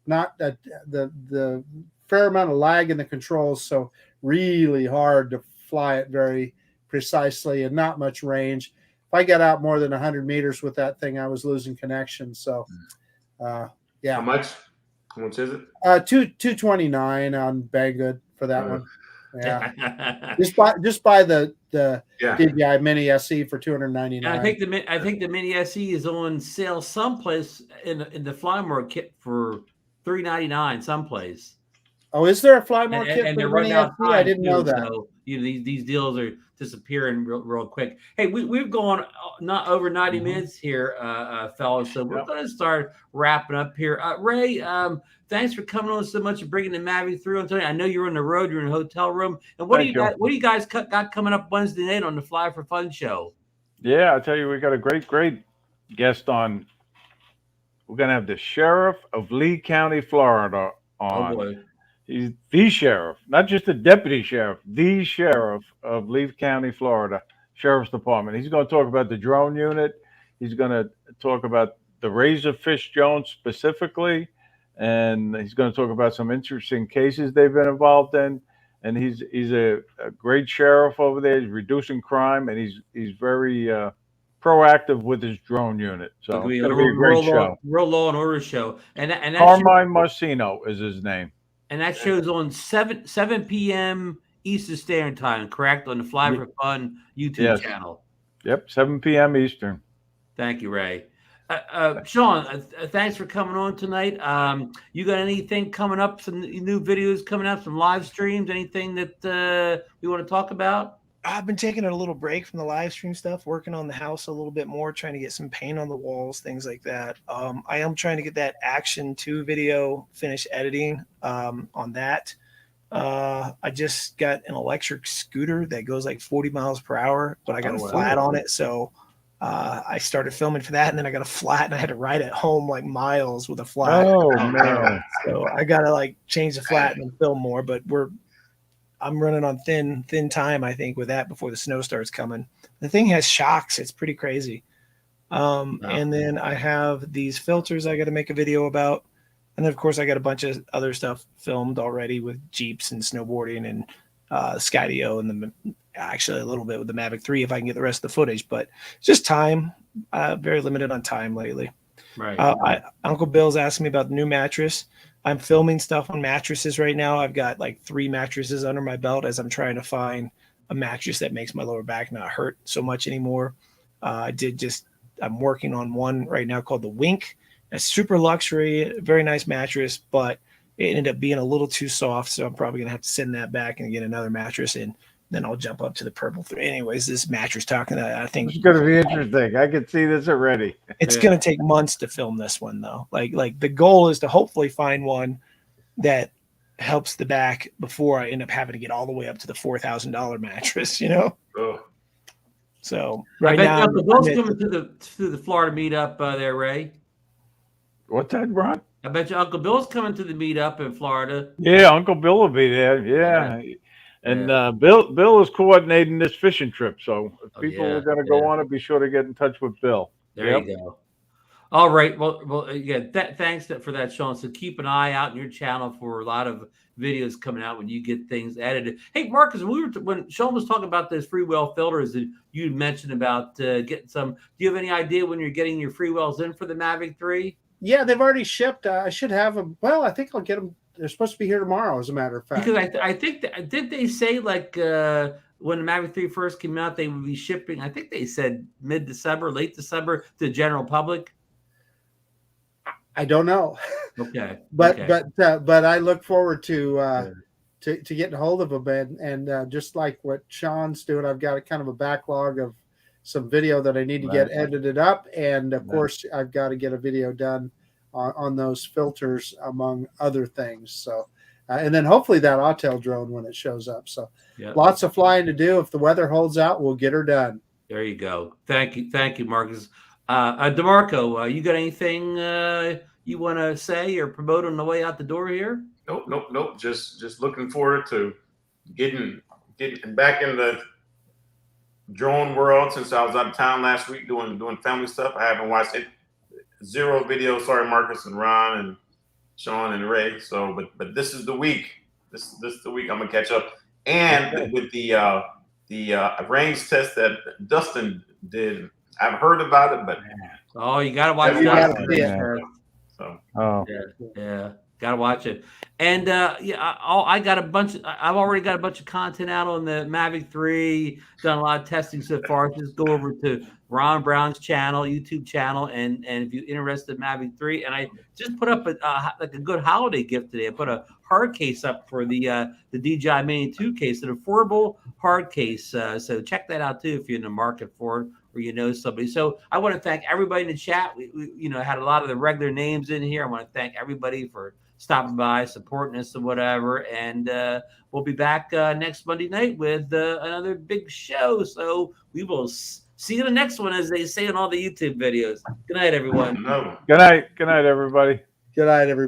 not the fair amount of lag in the controls, so really hard to fly it very precisely and not much range. If I got out more than 100 meters with that thing, I was losing connection. So yeah. How much is it? 229 on Banggood for that one. Yeah. just buy the DJI Mini SE for $299. I think the Mini SE is on sale someplace in the Flymore kit for $399 someplace. Oh, is there a Flymore kit and for they're Mini SE? I didn't know that. So, these deals are disappearing real quick. Hey, we've gone not over 90 minutes here, fellas. So we're going to start wrapping up here. Ray, thanks for coming on so much and bringing the Mavic through. I know you're on the road. You're in a hotel room. And what do you guys got coming up Wednesday night on the Fly for Fun show? Yeah, I'll tell you, we got a great guest on. We're going to have the sheriff of Lee County, Florida on. Oh, boy. He's the sheriff, not just the deputy sheriff, the sheriff of Lee County, Florida, Sheriff's Department. He's going to talk about the drone unit. He's going to talk about the Razorfish drone specifically, and he's going to talk about some interesting cases they've been involved in. And he's a great sheriff over there. He's reducing crime, and he's very proactive with his drone unit. So it's going to be a great show. Real law and order show. And Carmine Marcino is his name. And that show's on 7 p.m. Eastern Standard Time, correct? On the Fly for Fun YouTube channel. Yep, 7 p.m. Eastern. Thank you, Ray. Sean, thanks for coming on tonight. You got anything coming up, some new videos coming up, some live streams, anything that you want to talk about? I've been taking a little break from the live stream stuff, working on the house a little bit more, trying to get some paint on the walls, things like that. I am trying to get that Action 2 video finished editing on that. I just got an electric scooter that goes like 40 miles per hour, but I got a flat on it. So I started filming for that, and then I got a flat, and I had to ride it home like miles with a flat. Oh, man. So I got to like change the flat and film more, but I'm running on thin time, I think, with that before the snow starts coming. The thing has shocks. It's pretty crazy. And then I have these filters I got to make a video about. And then, of course, I got a bunch of other stuff filmed already with Jeeps and snowboarding and Skydio and actually a little bit with the Mavic 3 if I can get the rest of the footage. But it's just time. Very limited on time lately. Right. Uncle Bill's asking me about the new mattress. I'm filming stuff on mattresses right now. I've got like 3 mattresses under my belt as I'm trying to find a mattress that makes my lower back not hurt so much anymore. I'm working on one right now called the Wink. A super luxury, very nice mattress, but it ended up being a little too soft. So I'm probably going to have to send that back and get another mattress, and then I'll jump up to the Purple 3. Anyways, this mattress talking, I think it's going to be interesting. I can see this already. It's going to take months to film this one, though. Like the goal is to hopefully find one that helps the back before I end up having to get all the way up to the $4,000 mattress, Oh. So right now, Bill's coming to the Florida meetup there, Ray. What's that, Ron? I bet you Uncle Bill's coming to the meetup in Florida. Yeah, Uncle Bill will be there. Yeah. And Bill is coordinating this fishing trip. So if people are going to go on it, be sure to get in touch with Bill. There you go. All right. Well, again, thanks for that, Sean. So keep an eye out on your channel for a lot of videos coming out when you get things edited. Hey, Marcus, when Sean was talking about those Freewell filters that you mentioned about getting some, do you have any idea when you're getting your Freewells in for the Mavic 3? Yeah, they've already shipped. I should have them. Well, I think I'll get them. They're supposed to be here tomorrow, as a matter of fact. Because I think did they say like when the Mavic 3 first came out, they would be shipping? I think they said mid-December, late December to the general public. I don't know. Okay. but I look forward to getting a hold of them, and just like what Sean's doing, I've got a kind of a backlog of some video that I need to get edited up, and of course I've got to get a video done on those filters, among other things. So and then hopefully that Autel drone when it shows up. So lots of flying to do. If the weather holds out, we'll get her done. There you go. Thank you, Marcus. DeMarco, you got anything you want to say or promote on the way out the door here? Nope. Just looking forward to getting back in the drone world since I was out of town last week doing family stuff. I haven't watched it. Zero videos. Sorry, Marcus and Ron and Sean and Ray. So, but this is the week. This is the week I'm gonna catch up. And with the range test that Dustin did, I've heard about it, but you gotta watch that. So gotta watch it. And I got a bunch. I've already got a bunch of content out on the Mavic 3. Done a lot of testing so far. Just go over to Ron Brown's channel, YouTube channel, and if you're interested in Mavic 3, and I just put up a good holiday gift today. I put a hard case up for the DJI Mini 2 case, an affordable hard case. So check that out too if you're in the market for it, or you know somebody. So I want to thank everybody in the chat. We had a lot of the regular names in here. I want to thank everybody for stopping by, supporting us, and whatever. And we'll be back next Monday night with another big show. So we will see you in the next one, as they say in all the YouTube videos. Good night, everyone. Good night, everybody. Good night, everybody.